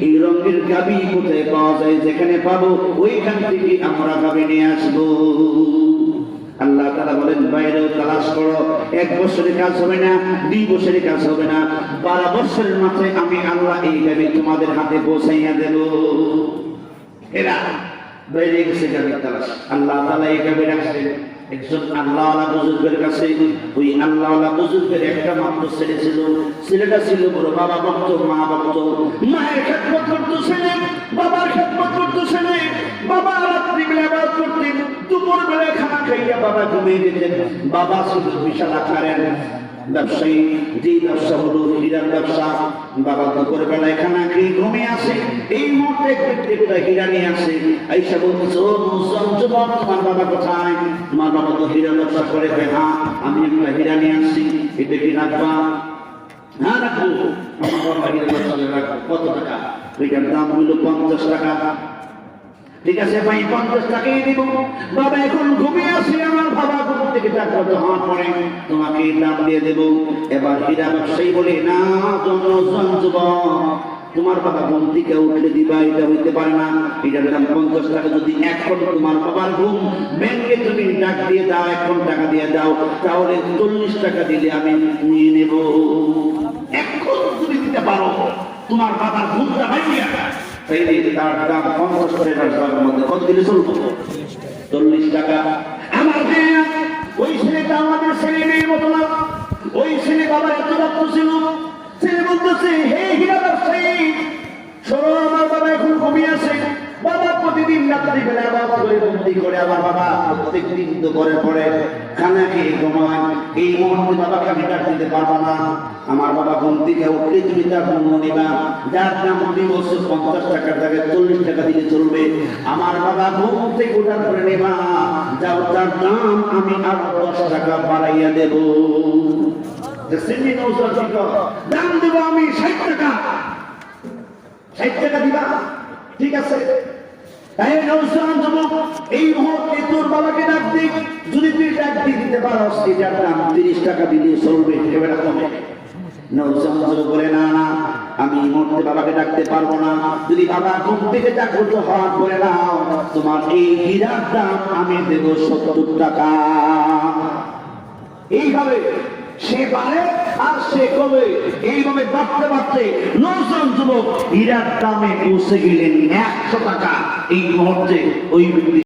এই রঙের গাভী কোথায় পাওয়া যায়, যেখানে পাবো ওইখান থেকে আমরা গাভী নিয়ে আসবো। আল্লাহ তাআলা বলেন বাইরেও তালাশ করো, 1 বছরে কাজ হবে না, 2 বছরে কাজ হবে না, 12 বছরের মাথায় আমি আল্লাহ এই গাভী তোমাদের হাতে পৌঁছাইয়া দেব। এরা বাইরে গেছে গাভী তালাশ, আল্লাহ তাআলা এই গাভী রাখছেন একজন আল্লাহওয়ালা বুজুর্গের কাছে। ওই আল্লাহওয়ালা বুজুর্গের একটা মাত্র ছেলে ছিল, ছেলেটা ছিল বড় বাবা ভক্ত, মা ভক্ত, মায়ের খেদমত করতো ছেলে, বাবার খেদমত করতো ছেলে। বাবা রাত্রিবেলা ইবাদত করতেন, দুপুর বেলায় খানা খাইয়া বাবা ঘুমিয়ে যেতেন। বাবা ছিল বিশাল আকারের ব্যবসায়ী, যে ব্যবসা হলো হীরার ব্যবসা। বাবা দুপুর বেলায় খানা খেয়ে ঘুমিয়ে আসে, এই মুহূর্তে একটা হীরা নিয়ে আসে, আইসা বলতেছে ও মুসলমান যুবক, তোমার বাবা কোথায়? তোমার বাবা তো হীরা ব্যবসা করে। হ্যাঁ আমি একটা হীরা নিয়ে আসছি, এটা কি রাখবা? হ্যাঁ রাখবো। আমার বাবা হীরা ব্যবসা রাখবো। কত টাকা? এটার দাম হইল 50 টাকা। ঠিক আছে ভাই, 50 টাকাই দিব। বাবা এখন ঘুমিয়ে আসি, আমার বাবা ঘুম থেকে জাগ্রত হওয়ার পরে তোমাকে দাম দিয়ে দেব। এবার হীরা ব্যবসায়ী বলে না জনজন যুবক, তোমার বাবা ঘুম থেকে উঠলে দিবা, এটা হইতে পারে না। এটার দাম 50 টাকা। যদি এখন তোমার বাবার ঘুম ব্যাংকে তুমি ডাক দিয়ে দাও, এখন টাকা দিয়ে দাও, তাহলে 40 টাকা দিলে আমি নিয়ে নেব। এখন তুমি দিতে পারো, তোমার বাবার ঘুমটা ভাঙিয়া তার দাম 50 টাকার মধ্যে কত দিলে চলবো? 40 টাকা। আমার ওই ছেলেটা আমাদের ছেলে মেয়ের মতো না। ওই ছেলে বাবার এত রক্ত ছিল, ছেলে বলতেছে হে হীরা ব্যবসায়ী শোনো, আমার বাবা এখন ঘুমিয়ে আছে। বাবা প্রতিদিন রাত্রি বেলা বাবা করে বন্দি করে, আমার বাবা প্রত্যেক দিন দুপুরের পরে খানা খেয়ে ঘুমায়। এই মুহূর্তে বাবাকে আমি ডাক দিতে পারবো না। আমার বাবা ঘুম থেকে উঠলে তুমি তার মূল্য নিবা, যার দাম তুমি বলছো 50 টাকার জায়গায় 40 টাকা দিলে চলবে। আমার বাবা ঘুম থেকে ওঠার পরে নেবা, যাও তার দাম আমি আরো 10 টাকা বাড়াইয়া দেব। দাম দেবো আমি 60 টাকা। 60 টাকা দিবা? ঠিক আছে। তাই নওজোয়ান যুবক, এই মুহূর্তে তোর বাবাকে ডাক দিক। যদি তুই ডাক দিয়ে দিতে পারো, এটার দাম 30 টাকা দিলে চলবে। এবার কমে নওজোয়ান যুবক বলে না না, আমি এই মুহূর্তে বাবাকে ডাকতে পারবো না। যদি বাবা ঘুম থেকে জাগ্রত হওয়ার পরে নাও, তোমার এই হীরার দাম আমি দেবো 70 টাকা। এইভাবে সে পারে আর সে কবে, এইভাবে বাড়তে বাড়তে নওজোয়ান যুবক হীরার দামে পৌঁছে গেলেন 100 টাকা। এই মুহূর্তে ওই